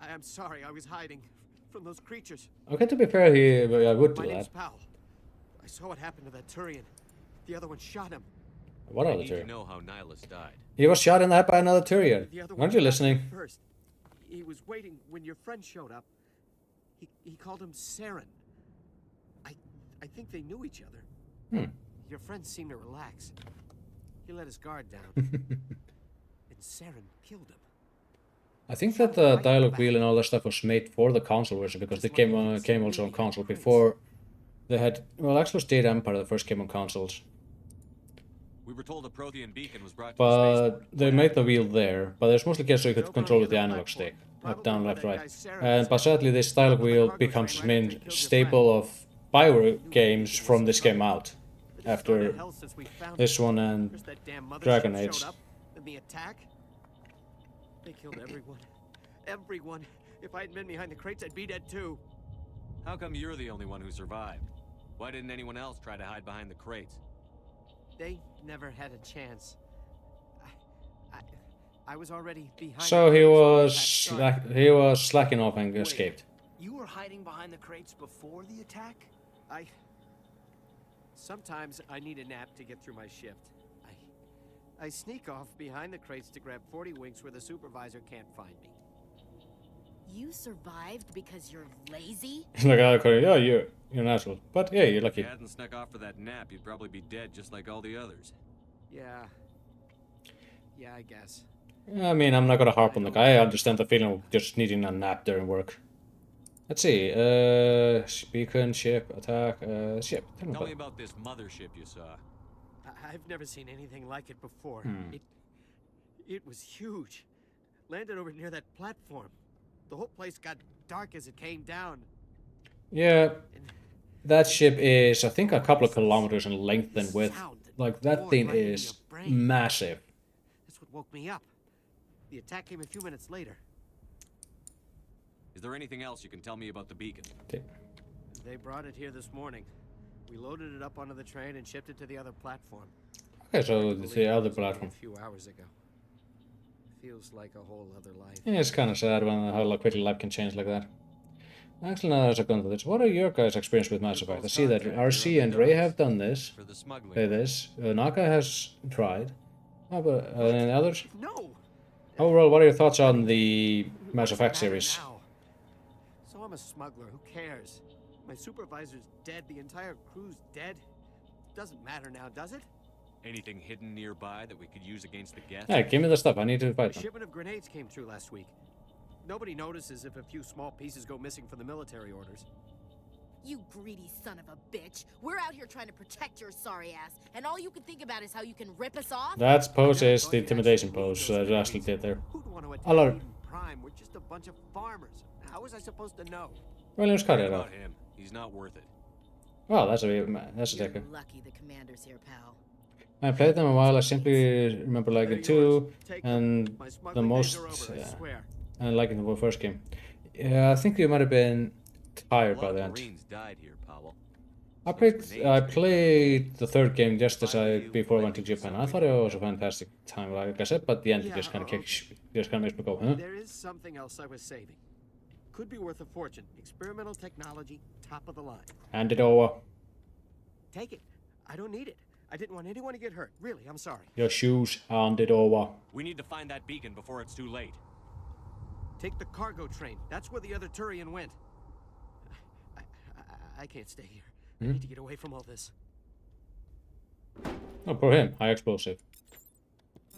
[SPEAKER 15] I'm sorry, I was hiding from those creatures.
[SPEAKER 1] Okay, to be fair, I would do
[SPEAKER 15] My name's
[SPEAKER 1] that.
[SPEAKER 15] Powell. I saw what happened to that Turian. The other one shot him.
[SPEAKER 1] What
[SPEAKER 2] I
[SPEAKER 1] other
[SPEAKER 2] need to
[SPEAKER 1] Turian?
[SPEAKER 2] know how Nihilus died.
[SPEAKER 1] He was shot in the head by another Turian.
[SPEAKER 15] The other
[SPEAKER 1] Weren't
[SPEAKER 15] one
[SPEAKER 1] you
[SPEAKER 15] shot him
[SPEAKER 1] listening?
[SPEAKER 15] First, he was waiting when your friend showed up. He called him Saren. I think they knew each other. Your friend seemed to relax. He let his guard down. And Saren killed him.
[SPEAKER 1] I think that the dialogue wheel and all that stuff was made for the console version because they came also on console before they had. Well, actually, it was Jade Empire that first came on consoles.
[SPEAKER 2] We were told a Prothean beacon was brought to
[SPEAKER 1] But they made the wheel there. But it's mostly just so you could control with the analog stick, up, down, left, right. But sadly, this dialogue wheel becomes main staple of Bioware games from this game out. After this one and Dragon Age.
[SPEAKER 15] And the attack? They killed everyone. Everyone. If I hadn't been behind the crates, I'd be dead too.
[SPEAKER 2] How come you're the only one who survived? Why didn't anyone else try to hide behind the crates?
[SPEAKER 15] They never had a chance. I was already behind.
[SPEAKER 1] So he was slacking off and escaped.
[SPEAKER 15] You were hiding behind the crates before the attack? Sometimes I need a nap to get through my shift. I sneak off behind the crates to grab 40 winks where the supervisor can't find me.
[SPEAKER 19] You survived because you're lazy?
[SPEAKER 1] Like, yeah, you're an asshole. But yeah, you're lucky.
[SPEAKER 2] If you hadn't snuck off for that nap, you'd probably be dead just like all the others.
[SPEAKER 15] Yeah. Yeah, I guess.
[SPEAKER 1] I mean, I'm not gonna harp on the guy. I understand the feeling of just needing a nap during work. Let's see. Beacon, ship, attack, ship.
[SPEAKER 2] Tell me about this mothership you saw.
[SPEAKER 15] I've never seen anything like it before. It was huge. Landed over near that platform. The whole place got dark as it came down.
[SPEAKER 1] Yeah, that ship is, I think, a couple of kilometers in length and width. Like, that thing is massive.
[SPEAKER 15] That's what woke me up. The attack came a few minutes later.
[SPEAKER 2] Is there anything else you can tell me about the beacon?
[SPEAKER 15] They brought it here this morning. We loaded it up onto the train and shipped it to the other platform.
[SPEAKER 1] Okay, so it's the other platform.
[SPEAKER 15] A few hours ago. Feels like a whole other life.
[SPEAKER 1] Yeah, it's kind of sad when how quickly life can change like that. Actually, now as I've gone to this, what are your guys' experience with Mass Effect? I see that RC and Ray have done this.
[SPEAKER 2] For the smuggling.
[SPEAKER 1] Play this. Naka has tried. How about any others?
[SPEAKER 15] No.
[SPEAKER 1] Overall, what are your thoughts on the Mass Effect series?
[SPEAKER 15] So I'm a smuggler. Who cares? My supervisor's dead. The entire crew's dead. Doesn't matter now, does it?
[SPEAKER 2] Anything hidden nearby that we could use against the Geth?
[SPEAKER 1] Yeah, give me the stuff. I need to fight
[SPEAKER 15] A
[SPEAKER 1] them.
[SPEAKER 15] shipment of grenades came through last week. Nobody notices if a few small pieces go missing from the military orders.
[SPEAKER 19] You greedy son of a bitch. We're out here trying to protect your sorry ass, and all you can think about is how you can rip us off?
[SPEAKER 1] That pose is the intimidation pose that Ashley did there. I love it.
[SPEAKER 15] Prime, we're just a bunch of farmers. How was I supposed to know?
[SPEAKER 1] Williams cut it
[SPEAKER 2] About
[SPEAKER 1] off.
[SPEAKER 2] him. He's not worth it.
[SPEAKER 1] Well, that's a ticker.
[SPEAKER 19] Lucky the commander's here, pal.
[SPEAKER 1] I played them a while. I simply remember liking 2 and the most. And liking the first game. Yeah, I think you might have been tired by the end.
[SPEAKER 2] Marines died here, Powell.
[SPEAKER 1] I played the third game just before I went to Japan. I thought it was a fantastic time, like I said, but the end just kind of makes me go, huh?
[SPEAKER 15] There is something else I was saving. Could be worth a fortune. Experimental technology, top of the line.
[SPEAKER 1] Hand it over.
[SPEAKER 15] Take it. I don't need it. I didn't want anyone to get hurt. Really, I'm sorry.
[SPEAKER 1] Your shoes, hand it over.
[SPEAKER 2] We need to find that beacon before it's too late.
[SPEAKER 15] Take the cargo train. That's where the other Turian went. I can't stay here. I need to get away from all this.
[SPEAKER 1] Oh, poor him. High explosive.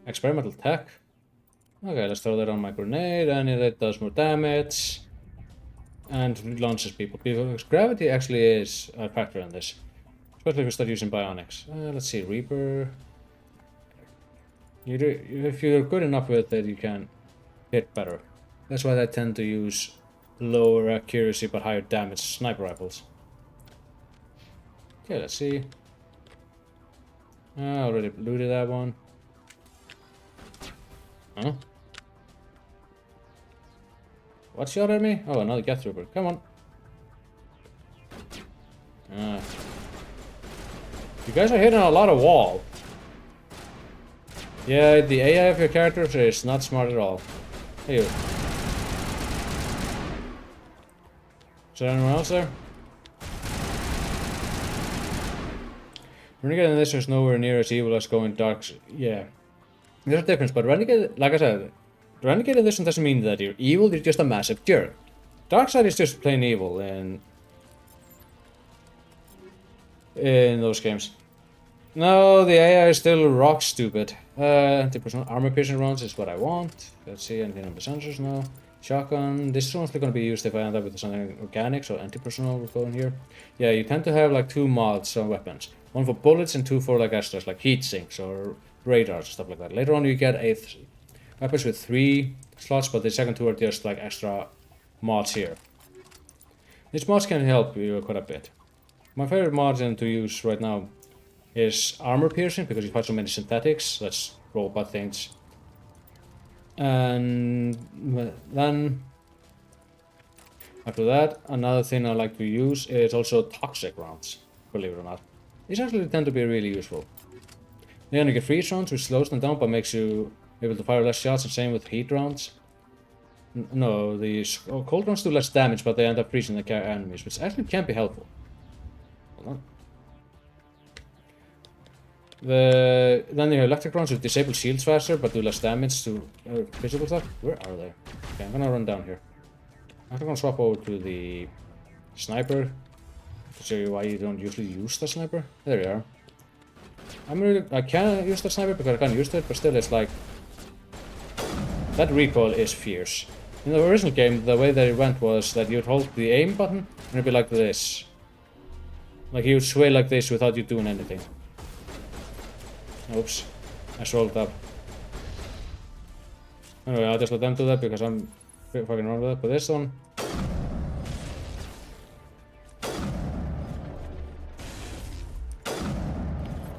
[SPEAKER 1] Experimental tech. Okay, let's throw that on my grenade, and it does more damage. And launches people. Because gravity actually is a factor in this. Especially if you start using bionics. Let's see, Reaper. If you're good enough with it, you can hit better. That's why I tend to use lower accuracy but higher damage sniper rifles. Okay, let's see. I already looted that one. Huh? What shot at me? Oh, another Geth Trooper. Come on. You guys are hitting a lot of wall. Yeah, the AI of your characters is not smart at all. Hey, you. Is there anyone else there? Renegade in this is nowhere near as evil as going dark. Yeah. There's a difference, but Renegade, like I said, Renegade in this one doesn't mean that you're evil, you're just a massive jerk. Darkseid is just plain evil in those games. No, the AI is still rock stupid. 10% armor piercing rounds is what I want. Let's see, anything on the sensors? No. Shotgun. This is only going to be used if I end up with something organic, so anti-personnel will go in here. Yeah, you tend to have like 2 mods on weapons. 1 for bullets and 2 for like extras, like heat sinks or radars and stuff like that. Later on you get weapons with 3 slots, but the second 2 are just like extra mods here. These mods can help you quite a bit. My favorite mod to use right now is armor piercing, because you find so many synthetics, that's robot things. And then after that, another thing I like to use is also toxic rounds, believe it or not. These actually tend to be really useful. Then you get freeze rounds, which slows them down but makes you able to fire less shots, and same with heat rounds. No, the cold rounds do less damage, but they end up freezing the enemies, which actually can be helpful. Hold on. Then you have electric rounds, which disable shields faster but do less damage to visible stuff. Where are they? Okay, I'm gonna run down here. I'm gonna swap over to the sniper to show you why you don't usually use the sniper. There we are. I can use the sniper because I can't use it, but still it's like... That recoil is fierce. In the original game, the way that it went was that you'd hold the aim button and it'd be like this. Like you would sway like this without you doing anything. Oops. I swallowed up. Anyway, I'll just let them do that because I'm fucking wrong with that. But this one...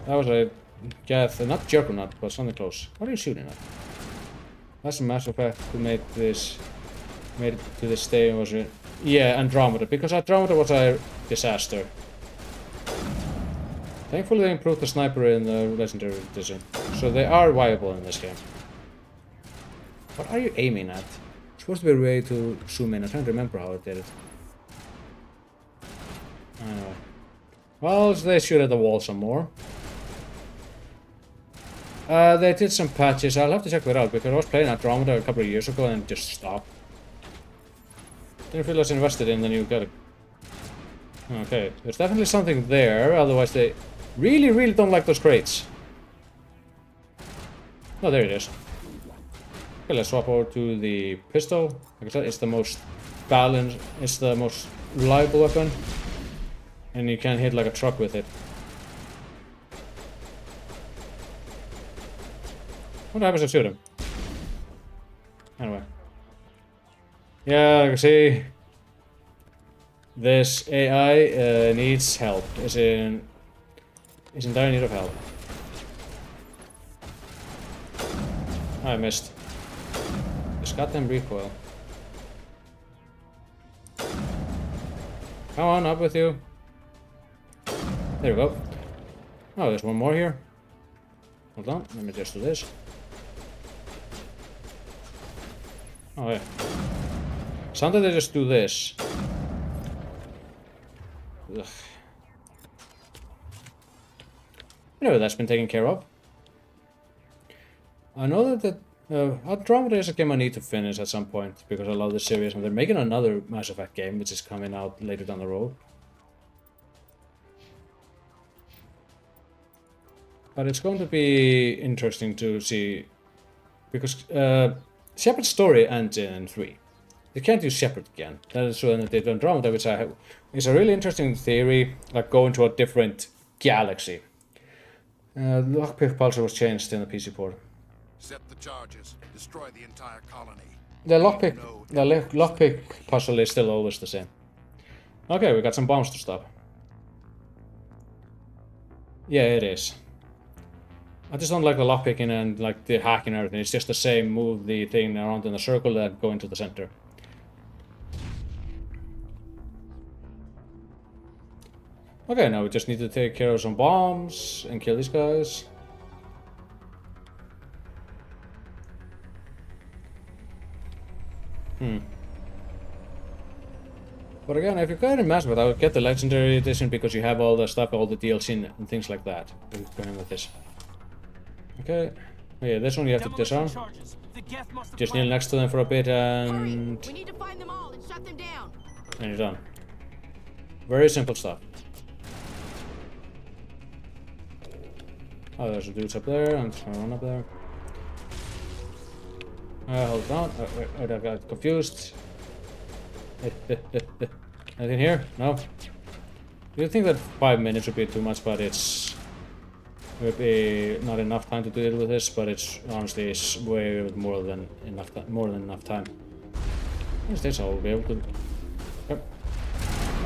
[SPEAKER 1] That was a Geth, not Juggernaut, but something close. What are you shooting at? That's a Mass Effect who made it to this day, was it? Yeah, Andromeda, because Andromeda was a disaster. Thankfully they improved the sniper in the Legendary Edition, so they are viable in this game. What are you aiming at? It's supposed to be a way to zoom in. I'm trying to remember how I did it. Anyway. Well, they shoot at the wall some more. They did some patches. I'll have to check that out because I was playing Andromeda a couple of years ago and just stopped. Didn't feel as invested in the new character. Okay, there's definitely something there, otherwise they really don't like those crates. Oh, there it is. Okay, let's swap over to the pistol. Like I said, it's the most balanced, it's the most reliable weapon. And you can hit like a truck with it. What happens if I shoot him? Anyway. Yeah, like I see. This AI needs help. Is in dire need of help. I missed. This goddamn recoil. Come on, up with you. There we go. Oh, there's one more here. Hold on, let me just do this. Oh yeah. Sometimes they just do this. Ugh. Anyway, that's been taken care of. I know that Andromeda is a game I need to finish at some point because I love the series, and they're making another Mass Effect game which is coming out later down the road. But it's going to be interesting to see because Shepard's story ends in 3. They can't use Shepard again. That is when they did Andromeda, which is a really interesting theory, like going to a different galaxy. Lockpick pulsar was changed in the PC port.
[SPEAKER 16] Set the charges. Destroy the entire colony.
[SPEAKER 1] The lockpick puzzle is still always the same. Okay, we got some bombs to stop. Yeah, it is. I just don't like the lockpicking and like the hacking and everything. It's just the same, move the thing around in a circle and go into the center. Okay, now we just need to take care of some bombs and kill these guys. But again, if you got a Mass Effect, I would get the Legendary Edition because you have all the stuff, all the DLC and things like that. Going with this. Okay. Oh, yeah, this one you have to disarm. Just kneel next to them for a bit and...
[SPEAKER 19] We need to find them all and shut them down.
[SPEAKER 1] And you're done. Very simple stuff. Oh, there's a dudes up there. I'm just gonna run up there. Hold on. I got confused. Anything here? No? You think that 5 minutes would be too much, but it would be not enough time to deal with this, but it's honestly it's way more than enough time. What's this? I'll be able to... Yep.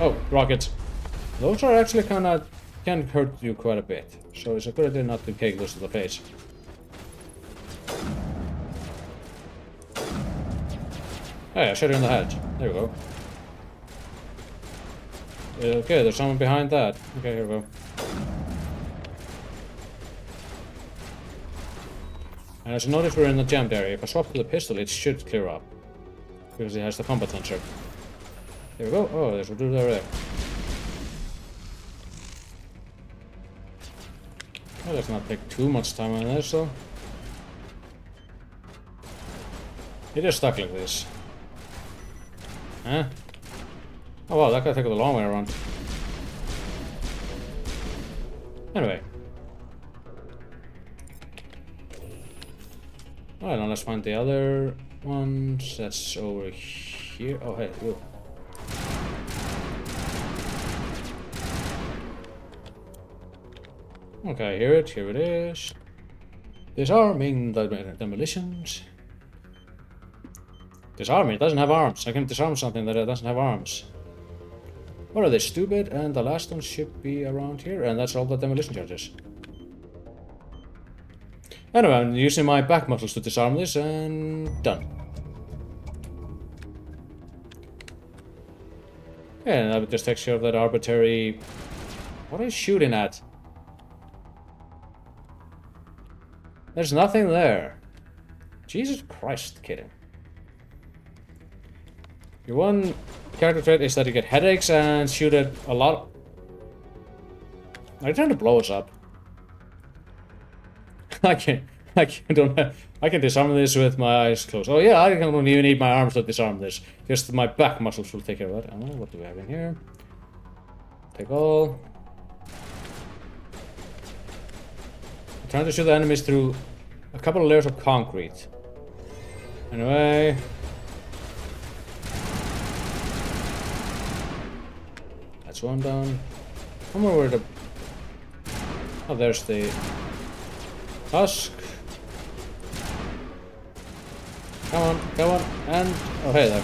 [SPEAKER 1] Oh, rockets. Those are actually can hurt you quite a bit, so it's a good idea not to take those to the face. Hey, I shot you in the head. There we go. Okay, there's someone behind that. Okay, here we go. And as you notice, we're in the jammed area. If I swap to the pistol, it should clear up. Because it has the combat sensor. There we go. Oh, there's a dude over there. Well, let's not take too much time on this, though. It is stuck like this. Huh? Oh wow, that guy took it the long way around. Anyway. Alright, now let's find the other ones. That's over here. Oh, hey, look. Okay, here it is. Disarming the demolitions. Disarm it doesn't have arms. I can disarm something that doesn't have arms. What are they, stupid? And the last one should be around here, and that's all the demolition charges. Anyway, I'm using my back muscles to disarm this, and done. Okay, and that just takes care of that arbitrary... What are you shooting at? There's nothing there. Jesus Christ, kidding. Your one character trait is that you get headaches and shoot it a lot. Are you trying to blow us up? I can disarm this with my eyes closed. Oh yeah, I don't even need my arms to disarm this. Just my back muscles will take care of it. Oh, what do we have in here? Take all. I'm trying to shoot the enemies through a couple of layers of concrete. Anyway. That's one down. I wonder where the... Oh, there's the... Husk. Come on, and... Oh, hey there.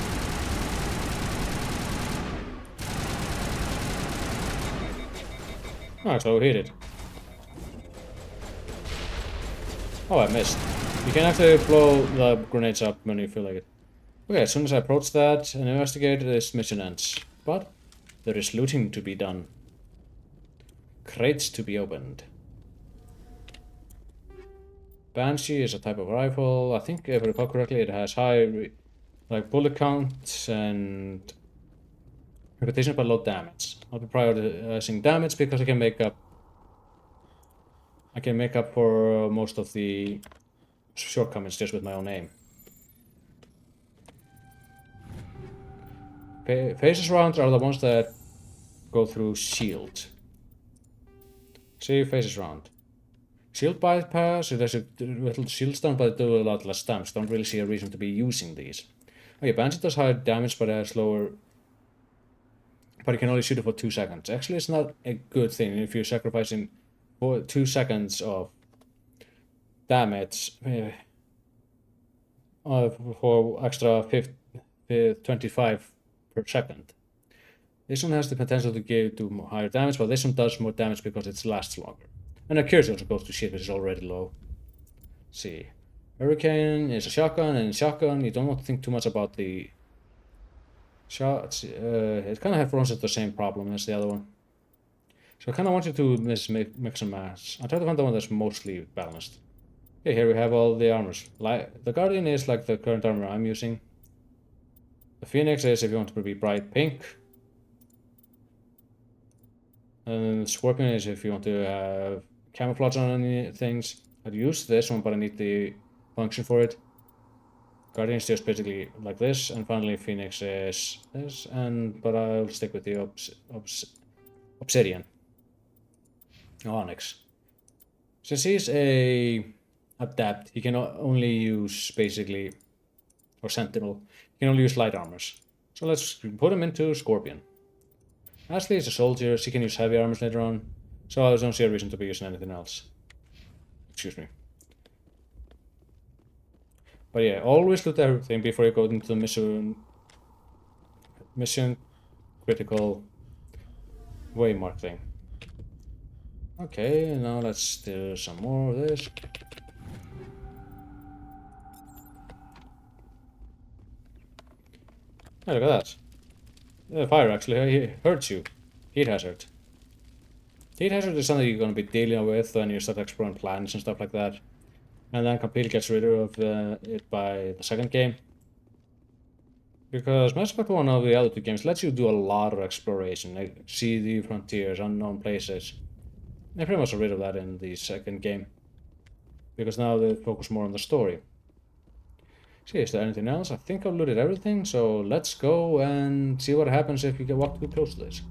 [SPEAKER 1] Oh, it's overheated. Oh, I missed. You can actually blow the grenades up when you feel like it. Okay, as soon as I approach that and investigate, this mission ends. But there is looting to be done. Crates to be opened. Banshee is a type of rifle. I think, if I recall correctly, it has high bullet count and reputation but low damage. I'll be prioritizing damage because I can make up for most of the shortcomings just with my own aim. Phases rounds are the ones that go through shield. See, phases round. Shield bypass, there's a little shield stun, but they do a lot less damage. Don't really see a reason to be using these. Okay, Banshee does higher damage, but has lower... But you can only shoot it for 2 seconds. Actually, it's not a good thing if you're sacrificing 2 seconds of damage for extra 25 per second. This one has the potential to do higher damage, but this one does more damage because it lasts longer. And accuracy also goes to shit, which is already low. Let's see. Hurricane is a shotgun, and shotgun, you don't want to think too much about the shots. It kind of runs into the same problem as the other one. So I kind of want you to mix and match. I'll try to find the one that's mostly balanced. Okay, here we have all the armors. The Guardian is like the current armor I'm using. The Phoenix is if you want to be bright pink. And Scorpion is if you want to have camouflage on any things. I'd use this one, but I need the function for it. Guardian is just basically like this, and finally Phoenix is this, but I'll stick with the Obsidian. Onyx. Since he's a adept, he can only use basically, or Sentinel, he can only use light armors. So let's put him into Scorpion. Ashley is a soldier, she can use heavy armors later on, so I don't see a reason to be using anything else. Excuse me. But yeah, always loot everything before you go into the mission critical waymark thing. Okay, now let's do some more of this. Hey, look at that. The fire actually hurts you. Heat hazard. Heat hazard is something you're going to be dealing with when you start exploring planets and stuff like that. And then completely gets rid of it by the second game. Because Mass Effect 1 of the other two games lets you do a lot of exploration, like see the frontiers, unknown places. They pretty much got rid of that in the second game. Because now they focus more on the story. See, is there anything else? I think I've looted everything, so let's go and see what happens if we get walk too close to this.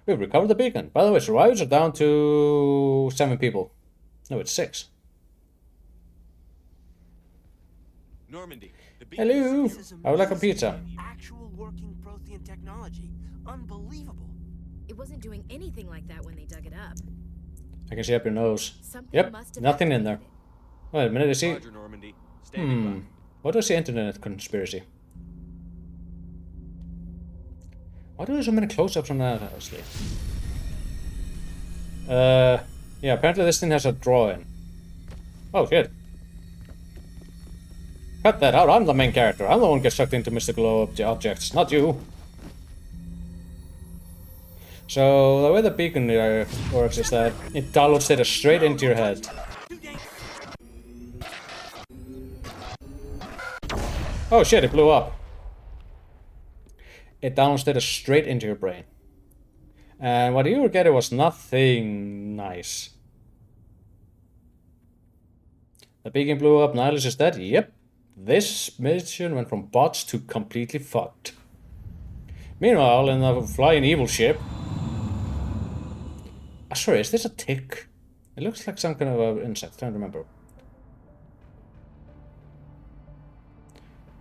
[SPEAKER 1] We've recovered the beacon. By the way, survivors are down to 7 people. No, it's 6.
[SPEAKER 2] Normandy.
[SPEAKER 1] Hello. I would like a pizza.
[SPEAKER 13] Actual working Prothean technology. Unbelievable.
[SPEAKER 19] It wasn't doing anything like that when they dug it up.
[SPEAKER 1] I can see up your nose.
[SPEAKER 19] Something
[SPEAKER 1] Yep,
[SPEAKER 19] must have
[SPEAKER 1] nothing in there. Wait a minute, I see.
[SPEAKER 2] Roger, Normandy. Standing by.
[SPEAKER 1] What was the internet conspiracy? Why do there so many close-ups on that, honestly? Yeah, apparently this thing has a drawing. Oh, shit. Cut that out, I'm the main character. I'm the one who gets sucked into mystical objects, not you. So, the way the beacon works is that it downloads data straight into your head. Oh shit, it blew up. It downloads data straight into your brain. And what you were getting was nothing nice. The beacon blew up, Nihilus is dead. Yep. This mission went from bots to completely fucked. Meanwhile, in the flying evil ship... sorry, is this a tick? It looks like some kind of insect, I don't remember.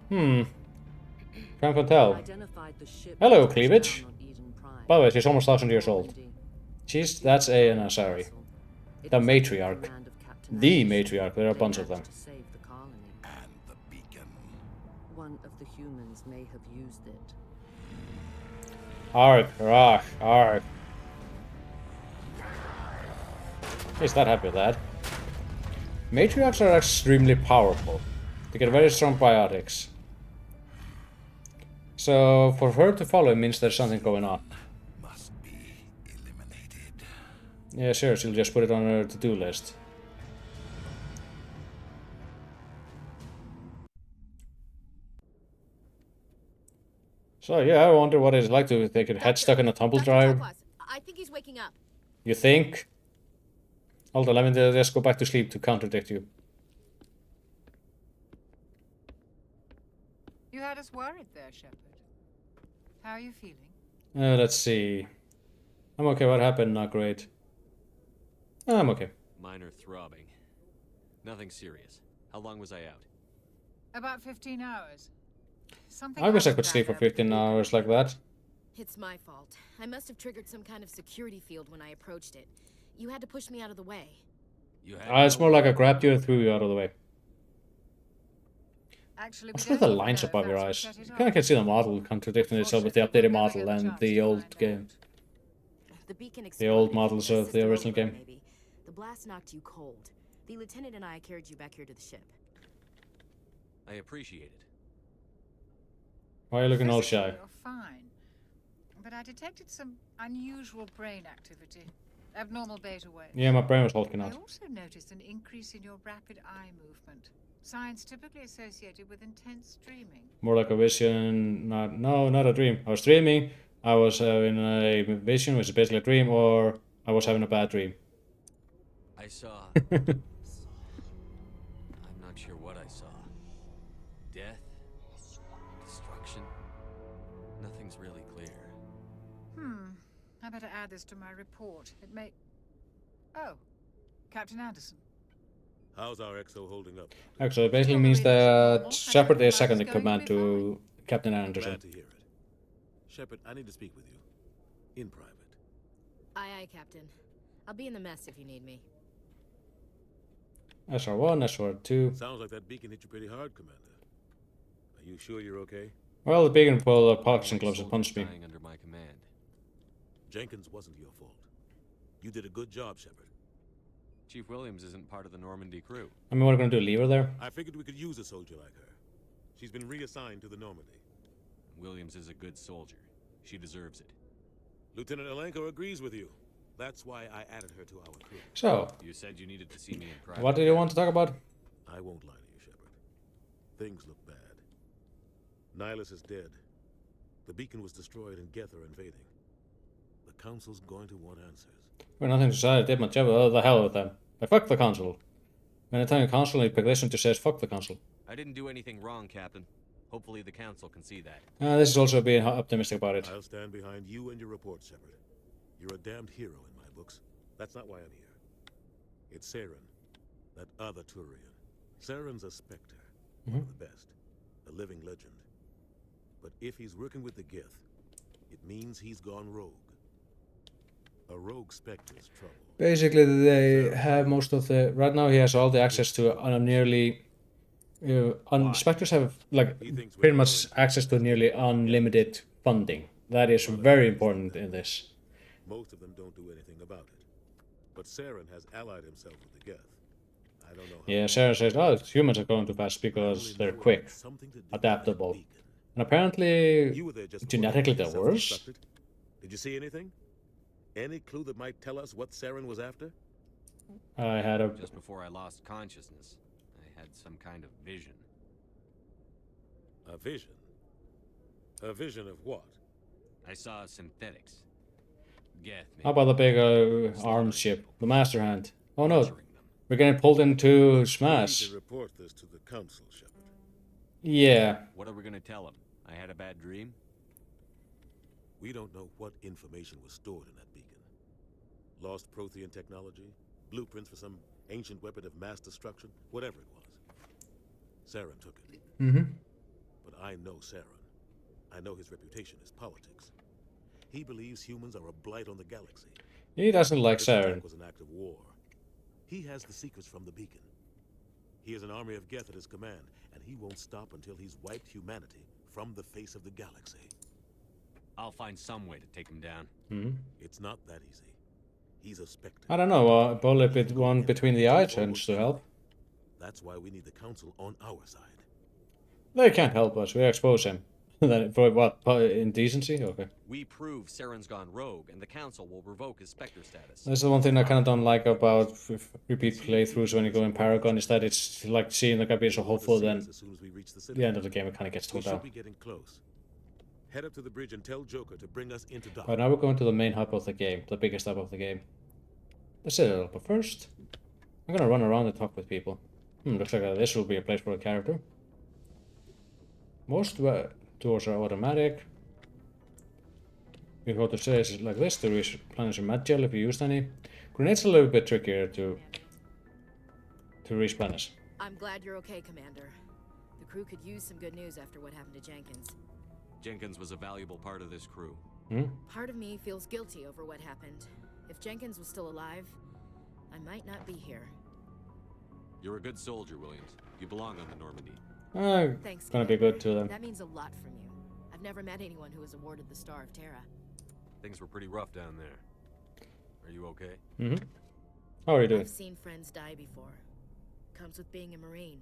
[SPEAKER 1] Can't tell. Hello, Cleavage. By the way, she's almost 1,000 years old. Jeez, that's a Asari. The matriarch. The matriarch, there are a bunch of them.
[SPEAKER 20] And the beacon. One of the humans may have used it.
[SPEAKER 1] Arg, arg, arg. He's not happy with that. Matriarchs are extremely powerful. They get very strong biotics. So for her to follow means there's something going on.
[SPEAKER 16] Must be eliminated.
[SPEAKER 1] Yeah, sure, she'll just put it on her to-do list. So yeah, I wonder what it's like to take a head stuck in a tumble dryer.
[SPEAKER 19] I think he's waking up.
[SPEAKER 1] You think? Hold on, let me just go back to sleep to contradict you.
[SPEAKER 6] You had us worried there, Shepard. How are you feeling?
[SPEAKER 1] Let's see. I'm okay, what happened? Not great. I'm okay.
[SPEAKER 2] Minor throbbing. Nothing serious. How long was I out?
[SPEAKER 6] About 15 hours. Something
[SPEAKER 1] I wish I could
[SPEAKER 6] happened
[SPEAKER 1] sleep for
[SPEAKER 6] down there.
[SPEAKER 1] 15 hours like that.
[SPEAKER 19] It's my fault. I must have triggered some kind of security field when I approached it. You had to push me out of the way.
[SPEAKER 1] It's more like I grabbed you and threw you out of the way.
[SPEAKER 6] Actually,
[SPEAKER 1] What's with the lines above your eyes? You kind of can see the model contradicting itself with the updated model and the old game. The old models of the original game.
[SPEAKER 19] Maybe. The blast knocked you cold. The lieutenant and I carried you back here to the ship.
[SPEAKER 2] I appreciate it.
[SPEAKER 1] Why are you looking all shy?
[SPEAKER 6] You're fine. But I detected some unusual brain activity. Abnormal beta waves.
[SPEAKER 1] Yeah, my brain was hulking
[SPEAKER 6] I
[SPEAKER 1] out.
[SPEAKER 6] also noticed an increase in your rapid eye movement. Signs typically associated with intense dreaming.
[SPEAKER 1] More like a vision, not a dream. I was dreaming, I was in a vision, which is basically a dream, or I was having a bad dream.
[SPEAKER 2] I saw... I'm not sure what I saw. Death? Destruction? Nothing's really clear.
[SPEAKER 6] I better add this to my report. It may... Oh, Captain Anderson.
[SPEAKER 8] How's our EXO holding up?
[SPEAKER 1] Actually, it basically means that Shepard is second in command to Captain Anderson.
[SPEAKER 8] Glad to hear it. Shepard, I need to speak with you. In private.
[SPEAKER 19] Aye, aye, Captain. I'll be in the mess if you need me.
[SPEAKER 1] SR1, SR2.
[SPEAKER 8] Sounds like that beacon hit you pretty hard, Commander. Are you sure you're okay?
[SPEAKER 1] Well, the beacon pulled a boxing gloves and punched me.
[SPEAKER 2] Under my command.
[SPEAKER 8] Jenkins wasn't your fault. You did a good job, Shepard.
[SPEAKER 2] Chief Williams isn't part of the Normandy crew.
[SPEAKER 1] I mean, what are we gonna do, leave her there?
[SPEAKER 8] I figured we could use a soldier like her. She's been reassigned to the Normandy.
[SPEAKER 2] Williams is a good soldier. She deserves it.
[SPEAKER 8] Lieutenant Alenko agrees with you. That's why I added her to our crew.
[SPEAKER 1] So,
[SPEAKER 2] You said you needed to see me in private.
[SPEAKER 1] what do you want to talk about?
[SPEAKER 8] I won't lie to you, Shepard. Things look bad. Nihilus is dead. The beacon was destroyed and Geth are invading. The Council's going to want answers.
[SPEAKER 1] We're nothing to decide, did my job, the hell with them. I fuck the council. When I tell you council, you pick this one to says fuck the council.
[SPEAKER 2] I didn't do anything wrong, Captain. Hopefully the Council can see that.
[SPEAKER 1] This is also being optimistic about it.
[SPEAKER 8] I'll stand behind you and your report, Shepard. You're a damned hero in my books. That's not why I'm here. It's Saren, that other Turian. Saren's a Spectre, one of the best, a living legend. But if he's working with the Geth, it means he's gone rogue. A rogue Spectre's trouble.
[SPEAKER 1] Basically, they have most of the... Right now he has all the access to nearly... Spectres have like pretty much access to nearly unlimited funding. That is very important in this.
[SPEAKER 8] Most of them don't do anything about it. But Saren has allied himself with the Geth. I don't know how.
[SPEAKER 1] Yeah, Saren says, oh, humans are going too fast because they're quick, adaptable. And apparently, genetically they're worse.
[SPEAKER 8] Did you see anything? Any clue that might tell us what Saren was after?
[SPEAKER 1] I had a...
[SPEAKER 2] Just before I lost consciousness, I had some kind of vision.
[SPEAKER 8] A vision? A vision of what?
[SPEAKER 2] I saw synthetics. Geth.
[SPEAKER 1] How about the big arms ship, the Master Hand? Oh no, we're getting pulled into Smash.
[SPEAKER 8] We need to report this to the Council, Shepard.
[SPEAKER 1] Yeah.
[SPEAKER 2] What are we gonna tell him? I had a bad dream?
[SPEAKER 8] We don't know what information was stored in that beacon. Lost Prothean technology, blueprints for some ancient weapon of mass destruction, whatever it was. Saren took it. But I know Saren. I know his reputation is politics. He believes humans are a blight on the galaxy.
[SPEAKER 1] He doesn't like
[SPEAKER 8] This
[SPEAKER 1] Saren.
[SPEAKER 8] attack was an act of war. He has the secrets from the beacon. He has an army of Geth at his command, and he won't stop until he's wiped humanity from the face of the galaxy.
[SPEAKER 2] I'll find some way to take him down.
[SPEAKER 8] It's not that easy. He's a Spectre.
[SPEAKER 1] I don't know, a bullet one between the eye tends to help.
[SPEAKER 8] That's why we need the Council on our side.
[SPEAKER 1] They can't help us, we expose him. Then for what? Indecency? Okay.
[SPEAKER 2] We prove Saren's gone rogue, and the Council will revoke his Spectre status.
[SPEAKER 1] That's the one thing I kind of don't like about repeat playthroughs when you go in Paragon, is that it's like seeing the guy being so hopeful, then the end of the game it kind of gets
[SPEAKER 8] We
[SPEAKER 1] too
[SPEAKER 8] should
[SPEAKER 1] down.
[SPEAKER 8] be getting close. Head up to the bridge and tell Joker to bring us into dock.
[SPEAKER 1] But now we're going to the main hub of the game, the biggest hub of the game. Let's set it up, but first, I'm gonna run around and talk with people. Looks like this will be a place for a character. Most doors are automatic. You go to stages like this to replenish your med gel if you used any. Grenades are a little bit trickier to replenish.
[SPEAKER 19] I'm glad you're okay, Commander. The crew could use some good news after what happened to Jenkins.
[SPEAKER 2] Jenkins was a valuable part of this crew.
[SPEAKER 19] Part of me feels guilty over what happened. If Jenkins was still alive, I might not be here.
[SPEAKER 2] You're a good soldier, Williams. You belong on the Normandy.
[SPEAKER 19] Thanks,
[SPEAKER 1] Gonna be good to them.
[SPEAKER 19] That means a lot from you. I've never met anyone who was awarded the Star of Terra.
[SPEAKER 2] Things were pretty rough down there. Are you okay?
[SPEAKER 1] How are you doing?
[SPEAKER 19] I've seen friends die before. Comes with being a Marine.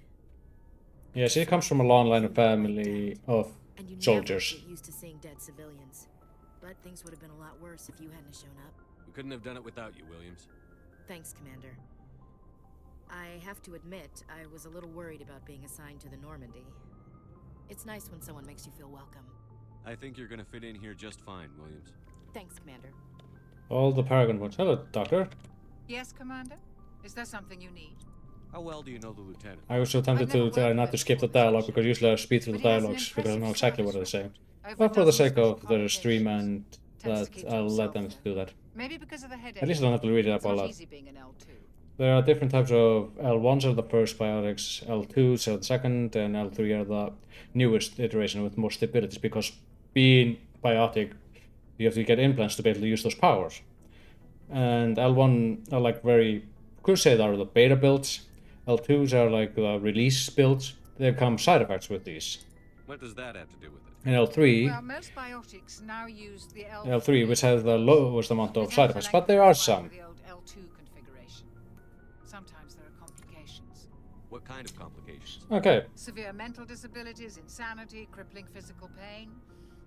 [SPEAKER 1] Yeah, she comes from a long line of family of
[SPEAKER 19] And you
[SPEAKER 1] soldiers.
[SPEAKER 19] never get used to seeing dead civilians. But things would have been a lot worse if you hadn't shown up.
[SPEAKER 2] We couldn't have done it without you, Williams.
[SPEAKER 19] Thanks, Commander. I have to admit, I was a little worried about being assigned to the Normandy. It's nice when someone makes you feel welcome.
[SPEAKER 2] I think you're gonna fit in here just fine, Williams.
[SPEAKER 19] Thanks, Commander.
[SPEAKER 1] All the Paragon ones. Hello, Doctor.
[SPEAKER 6] Yes, Commander? Is there something you need?
[SPEAKER 2] How well do you know the lieutenant?
[SPEAKER 1] I was so tempted to try not to skip the dialogue because usually I speed through the dialogues because I know exactly what they're saying. But for the sake of the stream and that, I'll let them do that.
[SPEAKER 6] Maybe because of the headache.
[SPEAKER 1] At least I don't have to read it up
[SPEAKER 6] It's
[SPEAKER 1] all
[SPEAKER 6] not
[SPEAKER 1] out.
[SPEAKER 6] easy being an L2.
[SPEAKER 1] There are different types of L1s are the first biotics, L2s are the second, and L3 are the newest iteration with more stabilities because being biotic, you have to get implants to be able to use those powers. And L1 are like very, could say they are the beta builds. L2s are like the release builds. There come side effects with these.
[SPEAKER 2] What does that have to do with it?
[SPEAKER 1] And L3,
[SPEAKER 6] Well, most biotics now use the
[SPEAKER 1] L3 which has the lowest amount of side effects, but there are some.
[SPEAKER 6] The old L2 configuration. Sometimes there are complications.
[SPEAKER 2] What kind of complications?
[SPEAKER 1] Okay.
[SPEAKER 6] Severe mental disabilities, insanity, crippling physical pain.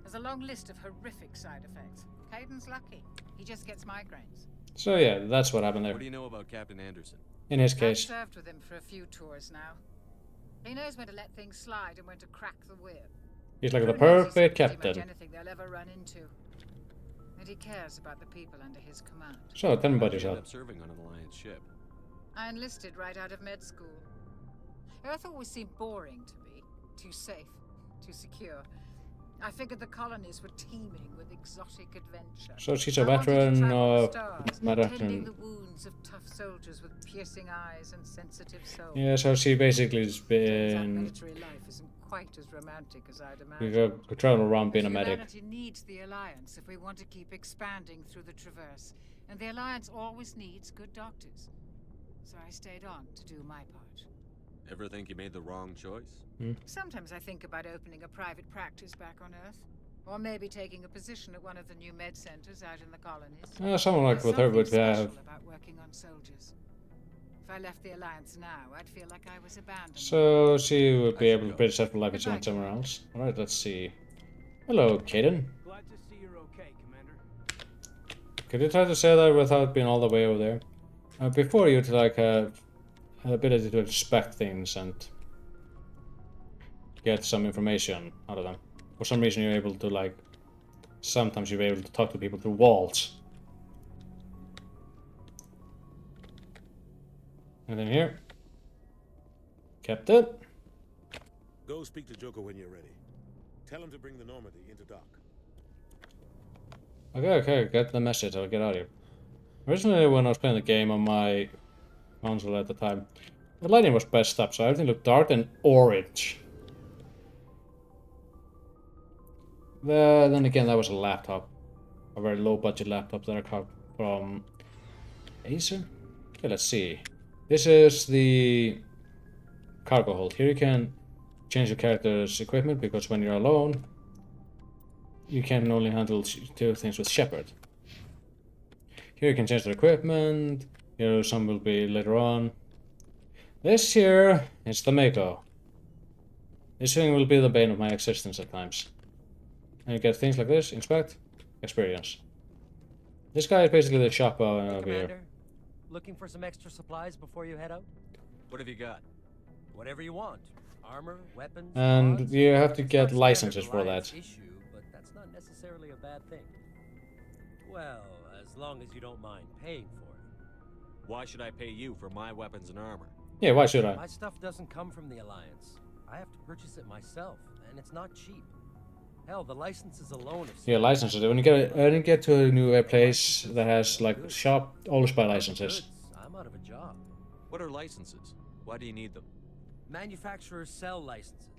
[SPEAKER 6] There's a long list of horrific side effects. Caden's lucky. He just gets migraines.
[SPEAKER 1] So yeah, that's what happened there.
[SPEAKER 2] What do you know about Captain Anderson?
[SPEAKER 1] In his
[SPEAKER 6] I've
[SPEAKER 1] case.
[SPEAKER 6] served with him for a few tours now. He knows when to let things slide and when to crack the whip.
[SPEAKER 1] He's like the
[SPEAKER 6] Crew knows he's
[SPEAKER 1] perfect
[SPEAKER 6] pretty much
[SPEAKER 1] captain.
[SPEAKER 6] anything they'll ever run into. And he cares about the people under his command.
[SPEAKER 1] So tell me about
[SPEAKER 2] How'd you end
[SPEAKER 1] yourself.
[SPEAKER 2] up serving on an Alliance ship?
[SPEAKER 6] I enlisted right out of med school. Earth always seemed boring to me. Too safe, too secure. I figured the colonies were teeming with exotic adventure.
[SPEAKER 1] So she's a veteran of
[SPEAKER 6] tending the wounds of tough soldiers with piercing eyes and sensitive souls.
[SPEAKER 1] Yeah, so she basically has been
[SPEAKER 6] military life isn't quite as romantic as I'd imagined.
[SPEAKER 1] You travel around being a medic.
[SPEAKER 6] Humanity needs the Alliance if we want to keep expanding through the Traverse, and the Alliance always needs good doctors. So I stayed on to do my part.
[SPEAKER 2] Ever think you made the wrong choice?
[SPEAKER 6] Sometimes I think about opening a private practice back on Earth. Or maybe taking a position at one of the new med centers out in the colonies.
[SPEAKER 1] Someone like with her would have.
[SPEAKER 6] About working on soldiers. If I left the Alliance now, I'd feel like I was abandoned.
[SPEAKER 1] So she would be able to build herself a life if she went somewhere else. Alright, let's see. Hello, Kaidan.
[SPEAKER 10] Glad to see you're okay, Commander.
[SPEAKER 1] Could you try to say that without being all the way over there? Before you'd like have the ability to inspect things and get some information out of them. For some reason you're able to like, sometimes you're able to talk to people through walls. And then here. Captain.
[SPEAKER 8] Go speak to Joker when you're ready. Tell him to bring the Normandy into dock.
[SPEAKER 1] Okay, get the message, I'll get out of here. Originally when I was playing the game on my console at the time, the lighting was messed up, so everything looked dark and orange. Then again, that was a laptop. A very low budget laptop that I got from Acer? Okay, let's see. This is the cargo hold. Here you can change your character's equipment because when you're alone, you can only handle 2 things with Shepard. Here you can change the equipment. Here some will be later on. This here is the Mako. This thing will be the bane of my existence at times. And you get things like this, inspect, experience. This guy is basically the shop over here.
[SPEAKER 13] Looking for some extra supplies before you head out?
[SPEAKER 2] What have you got?
[SPEAKER 13] Whatever you want. Armor, weapons,
[SPEAKER 1] and
[SPEAKER 13] mods,
[SPEAKER 1] you have to get licenses for that.
[SPEAKER 13] Issue, but that's not necessarily a bad thing. Well, as long as you don't mind paying for it.
[SPEAKER 2] Why should I pay you for my weapons and armor?
[SPEAKER 1] Yeah, why should I?
[SPEAKER 13] My stuff doesn't come from the Alliance. I have to purchase it myself, and it's not cheap. Hell, the licenses alone.
[SPEAKER 1] Yeah, licenses. When you get to a new place that has like shop, always buy licenses.
[SPEAKER 13] I'm out of a job.
[SPEAKER 2] What are licenses? Why do you need them?
[SPEAKER 13] Manufacturers sell licenses.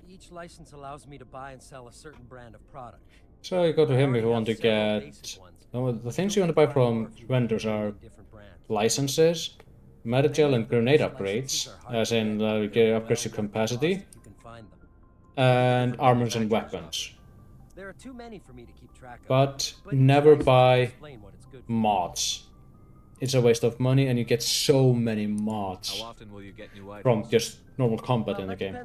[SPEAKER 13] Each license allows me to buy and sell a certain brand of product.
[SPEAKER 1] So you go to him if you want to get... The things you want to buy from vendors are licenses, Metagel and grenade upgrades, as in you get upgrades to capacity, and armors and weapons.
[SPEAKER 13] There are too many for me to keep track of.
[SPEAKER 1] But never buy mods. It's a waste of money and you get so many mods.
[SPEAKER 2] How often will you get new items?
[SPEAKER 1] From just normal combat in the game.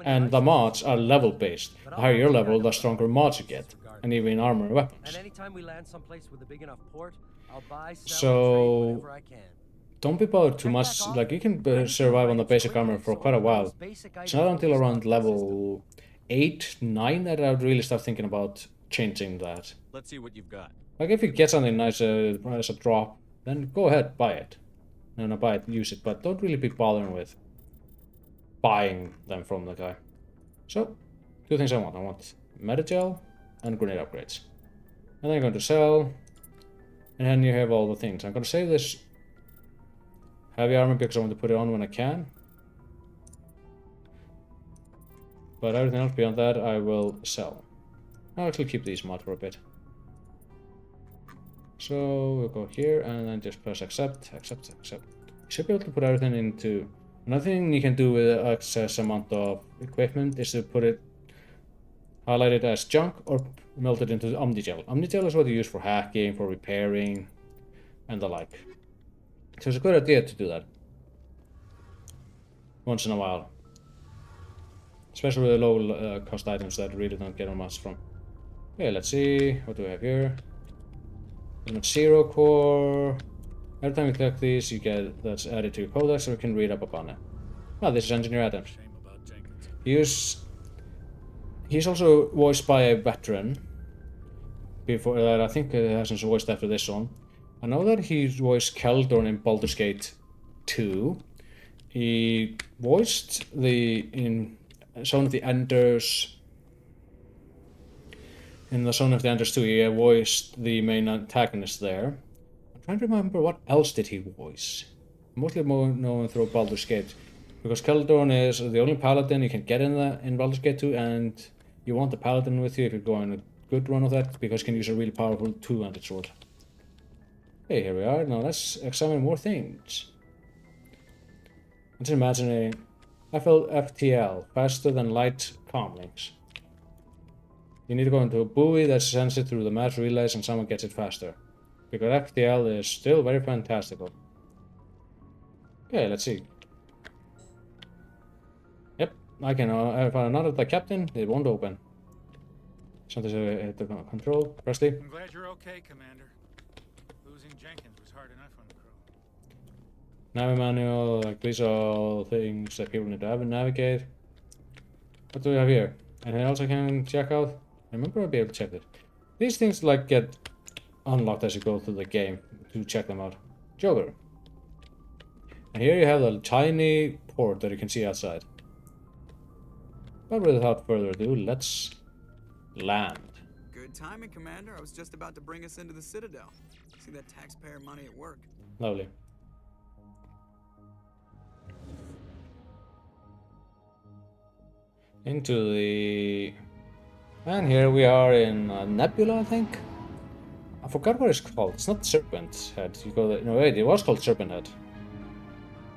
[SPEAKER 1] And the mods are level based. The higher your level, the stronger mods you get. And even armor and weapons.
[SPEAKER 13] And anytime we land someplace with a big enough port, I'll buy, sell,
[SPEAKER 1] so
[SPEAKER 13] and trade whatever I can.
[SPEAKER 1] Don't be bothered too much. Like you can survive on the basic armor for quite a while. It's not until around level 8, 9 that I would really start thinking about changing that.
[SPEAKER 2] Let's see what you've got.
[SPEAKER 1] Like if you get something nice as a drop, then go ahead, buy it. No, not buy it, use it, but don't really be bothering with buying them from the guy. So, 2 things I want. I want Metagel and grenade upgrades. And then I'm going to sell, and then you have all the things. I'm going to save this heavy armor because I want to put it on when I can. But everything else beyond that I will sell. I'll actually keep these mods for a bit. So we'll go here and then just press accept, accept, accept. You should be able to put everything into... Another thing you can do with excess amount of equipment is to put it, highlight it as junk or melt it into Omnigel. Omnigel is what you use for hacking, for repairing, and the like. So it's a good idea to do that. Once in a while. Especially with low cost items that really don't get much from. Okay, let's see. What do we have here? Element 0 core. Every time you click these, you get that's added to your codex, so you can read up upon it. Oh, this is Engineer Adams. He's also voiced by a veteran. Before that, I think hasn't voiced after this one. I know that he voiced Keldorn in Baldur's Gate 2. He voiced in Zone of the Enders. In the Zone of the Enders 2, he voiced the main antagonist there. I'm trying to remember what else did he voice. Mostly more known through Baldur's Gate, because Keldorn is the only paladin you can get in Baldur's Gate 2, and you want the paladin with you if you're going a good run of that, because you can use a really powerful two-handed sword. Hey, here we are. Now let's examine more things. Let's imagine a FTL, faster than light comlinks. You need to go into a buoy that sends it through the mass relays and someone gets it faster. Because FTL is still very fantastical. Okay, let's see. Yep, I can. If I'm not at the captain, it won't open. Something's hit the control. Presley.
[SPEAKER 3] I'm glad you're okay, Commander. Losing Jenkins was hard enough on the crew.
[SPEAKER 1] Navi manual, like these are all things that people need to have and navigate. What do we have here? Anything else I can check out? I remember I'll be able to check it. These things like get unlocked as you go through the game to check them out. Joker. And here you have the tiny port that you can see outside. But without further ado, let's land.
[SPEAKER 9] Good timing, Commander. I was just about to bring us into the Citadel. See that taxpayer money at work.
[SPEAKER 1] Lovely. Into the... And here we are in Nebula, I think? I forgot what it's called. It's not Serpent Head. You go no, wait, it was called Serpent Head.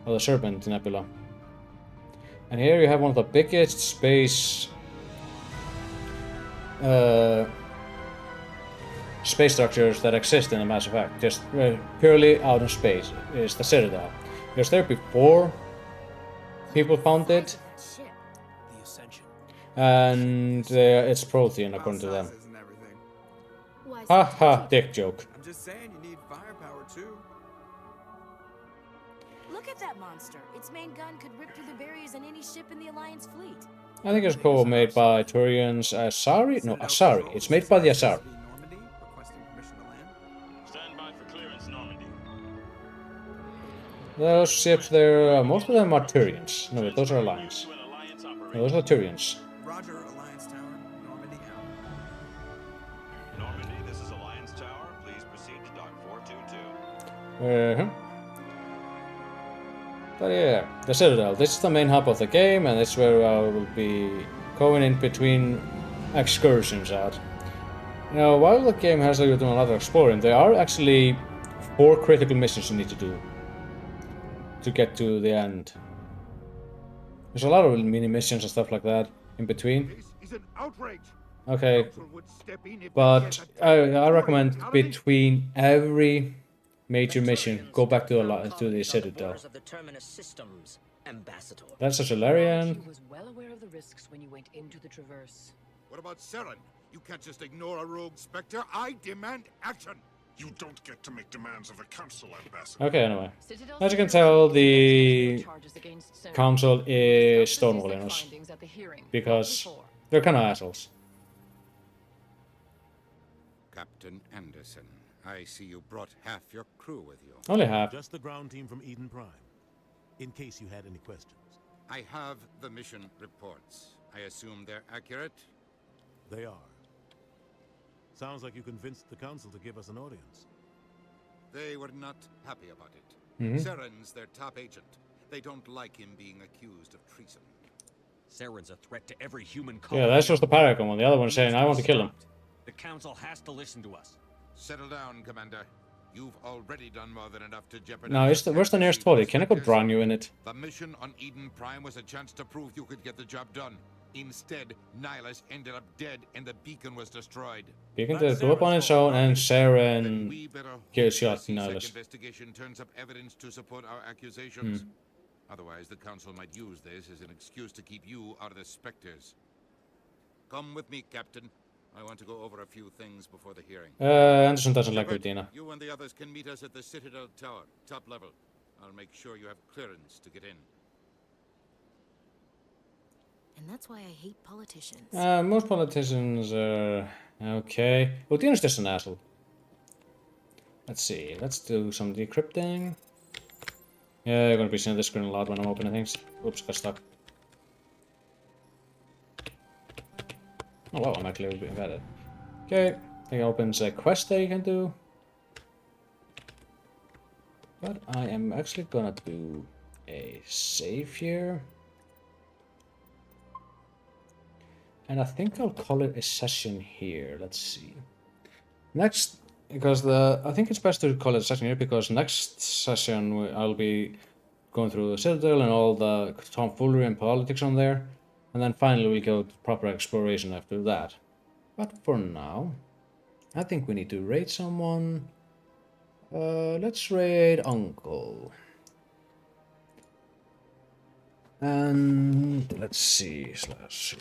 [SPEAKER 1] Or the Serpent Nebula. And here you have one of the biggest space... space structures that exist in the Mass Effect. Just purely out in space. It's the Citadel. It was there before people found it. And it's Prothean, according to them. Ha ha, dick joke.
[SPEAKER 9] I'm just saying you need firepower too.
[SPEAKER 12] Look at that monster. Its main gun could rip through the barriers in any ship in the Alliance fleet.
[SPEAKER 1] I think it's co-made by Turians. Asari? No, Asari. It's made by the Asari. Those ships there, most of them are Turians. No, those are Alliance. No, those are Turians.
[SPEAKER 9] Roger, Alliance Tower, Normandy out.
[SPEAKER 7] Normandy, this is Alliance Tower. Please proceed to dock 422.
[SPEAKER 1] But yeah, the Citadel. This is the main hub of the game, and it's where I will be going in between excursions at. Now, while the game has you doing a lot of exploring, there are actually 4 critical missions you need to do to get to the end. There's a lot of mini missions and stuff like that in between.
[SPEAKER 16] This is an outrage.
[SPEAKER 1] Okay, but I recommend between every major mission, go back to the Citadel. That's a Solarian.
[SPEAKER 20] She was well aware of the risks when you went into the Traverse.
[SPEAKER 16] What about Saren? You can't just ignore a rogue Spectre. I demand action. You don't get to make demands of a council ambassador.
[SPEAKER 1] Okay, anyway. As you can tell, the council is stonewalling us because they're kind of assholes.
[SPEAKER 16] Captain Anderson, I see you brought half your crew with you.
[SPEAKER 1] Only half.
[SPEAKER 8] Just the ground team from Eden Prime, in case you had any questions.
[SPEAKER 16] I have the mission reports. I assume they're accurate?
[SPEAKER 8] They are. Sounds like you convinced the council to give us an audience.
[SPEAKER 16] They were not happy about it. Saren's their top agent. They don't like him being accused of treason.
[SPEAKER 21] Saren's a threat to every human colony.
[SPEAKER 1] Yeah, that's just the Paragon one. The other one's saying, I want to kill him.
[SPEAKER 21] The council has to listen to us.
[SPEAKER 16] Settle down, Commander. You've already done more than enough to jeopardize...
[SPEAKER 1] Now, where's the nearest toilet? Can I go drown you in it?
[SPEAKER 16] The mission on Eden Prime was a chance to prove you could get the job done. Instead, Nihilus ended up dead and the beacon was destroyed.
[SPEAKER 1] Beacon did go up on its own and Saren kills shot Nihilus.
[SPEAKER 16] Investigation turns up evidence to support our accusations. Otherwise, the council might use this as an excuse to keep you out of the Spectres. Come with me, Captain. I want to go over a few things before the hearing.
[SPEAKER 1] Anderson doesn't like Udina.
[SPEAKER 16] You and the others can meet us at the Citadel Tower, top level. I'll make sure you have clearance to get in.
[SPEAKER 12] And that's why I hate politicians.
[SPEAKER 1] Most politicians are okay. Udina's just an asshole. Let's see. Let's do some decrypting. Yeah, you're gonna be seeing this screen a lot when I'm opening things. Oops, got stuck. Oh wow, I'm actually being bad at it. Okay, I think it opens a quest that you can do. But I am actually gonna do a save here. And I think I'll call it a session here. Let's see. Next, because I think it's best to call it a session here because next session I'll be going through the Citadel and all the tomfoolery and politics on there. And then finally we'll go to proper exploration after that. But for now, I think we need to raid someone. Let's raid Uncle. And let's see, slash.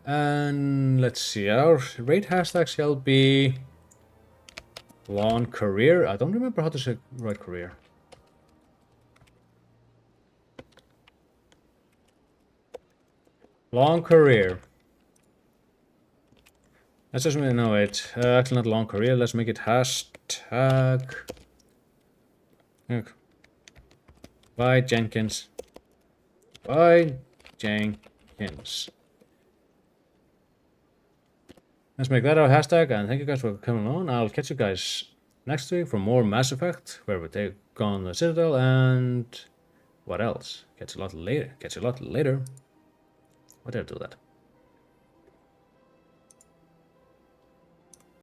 [SPEAKER 1] And let's see, our raid hashtag shall be long career. I don't remember how to say right career. Long career. Let's just know it. Actually, not long career. Let's make it hashtag. By Jenkins. By Jenkins. Let's make that our hashtag, and thank you guys for coming on. I'll catch you guys next week for more Mass Effect, where we take on the Citadel, and what else? Catch you a lot later. What did I do that?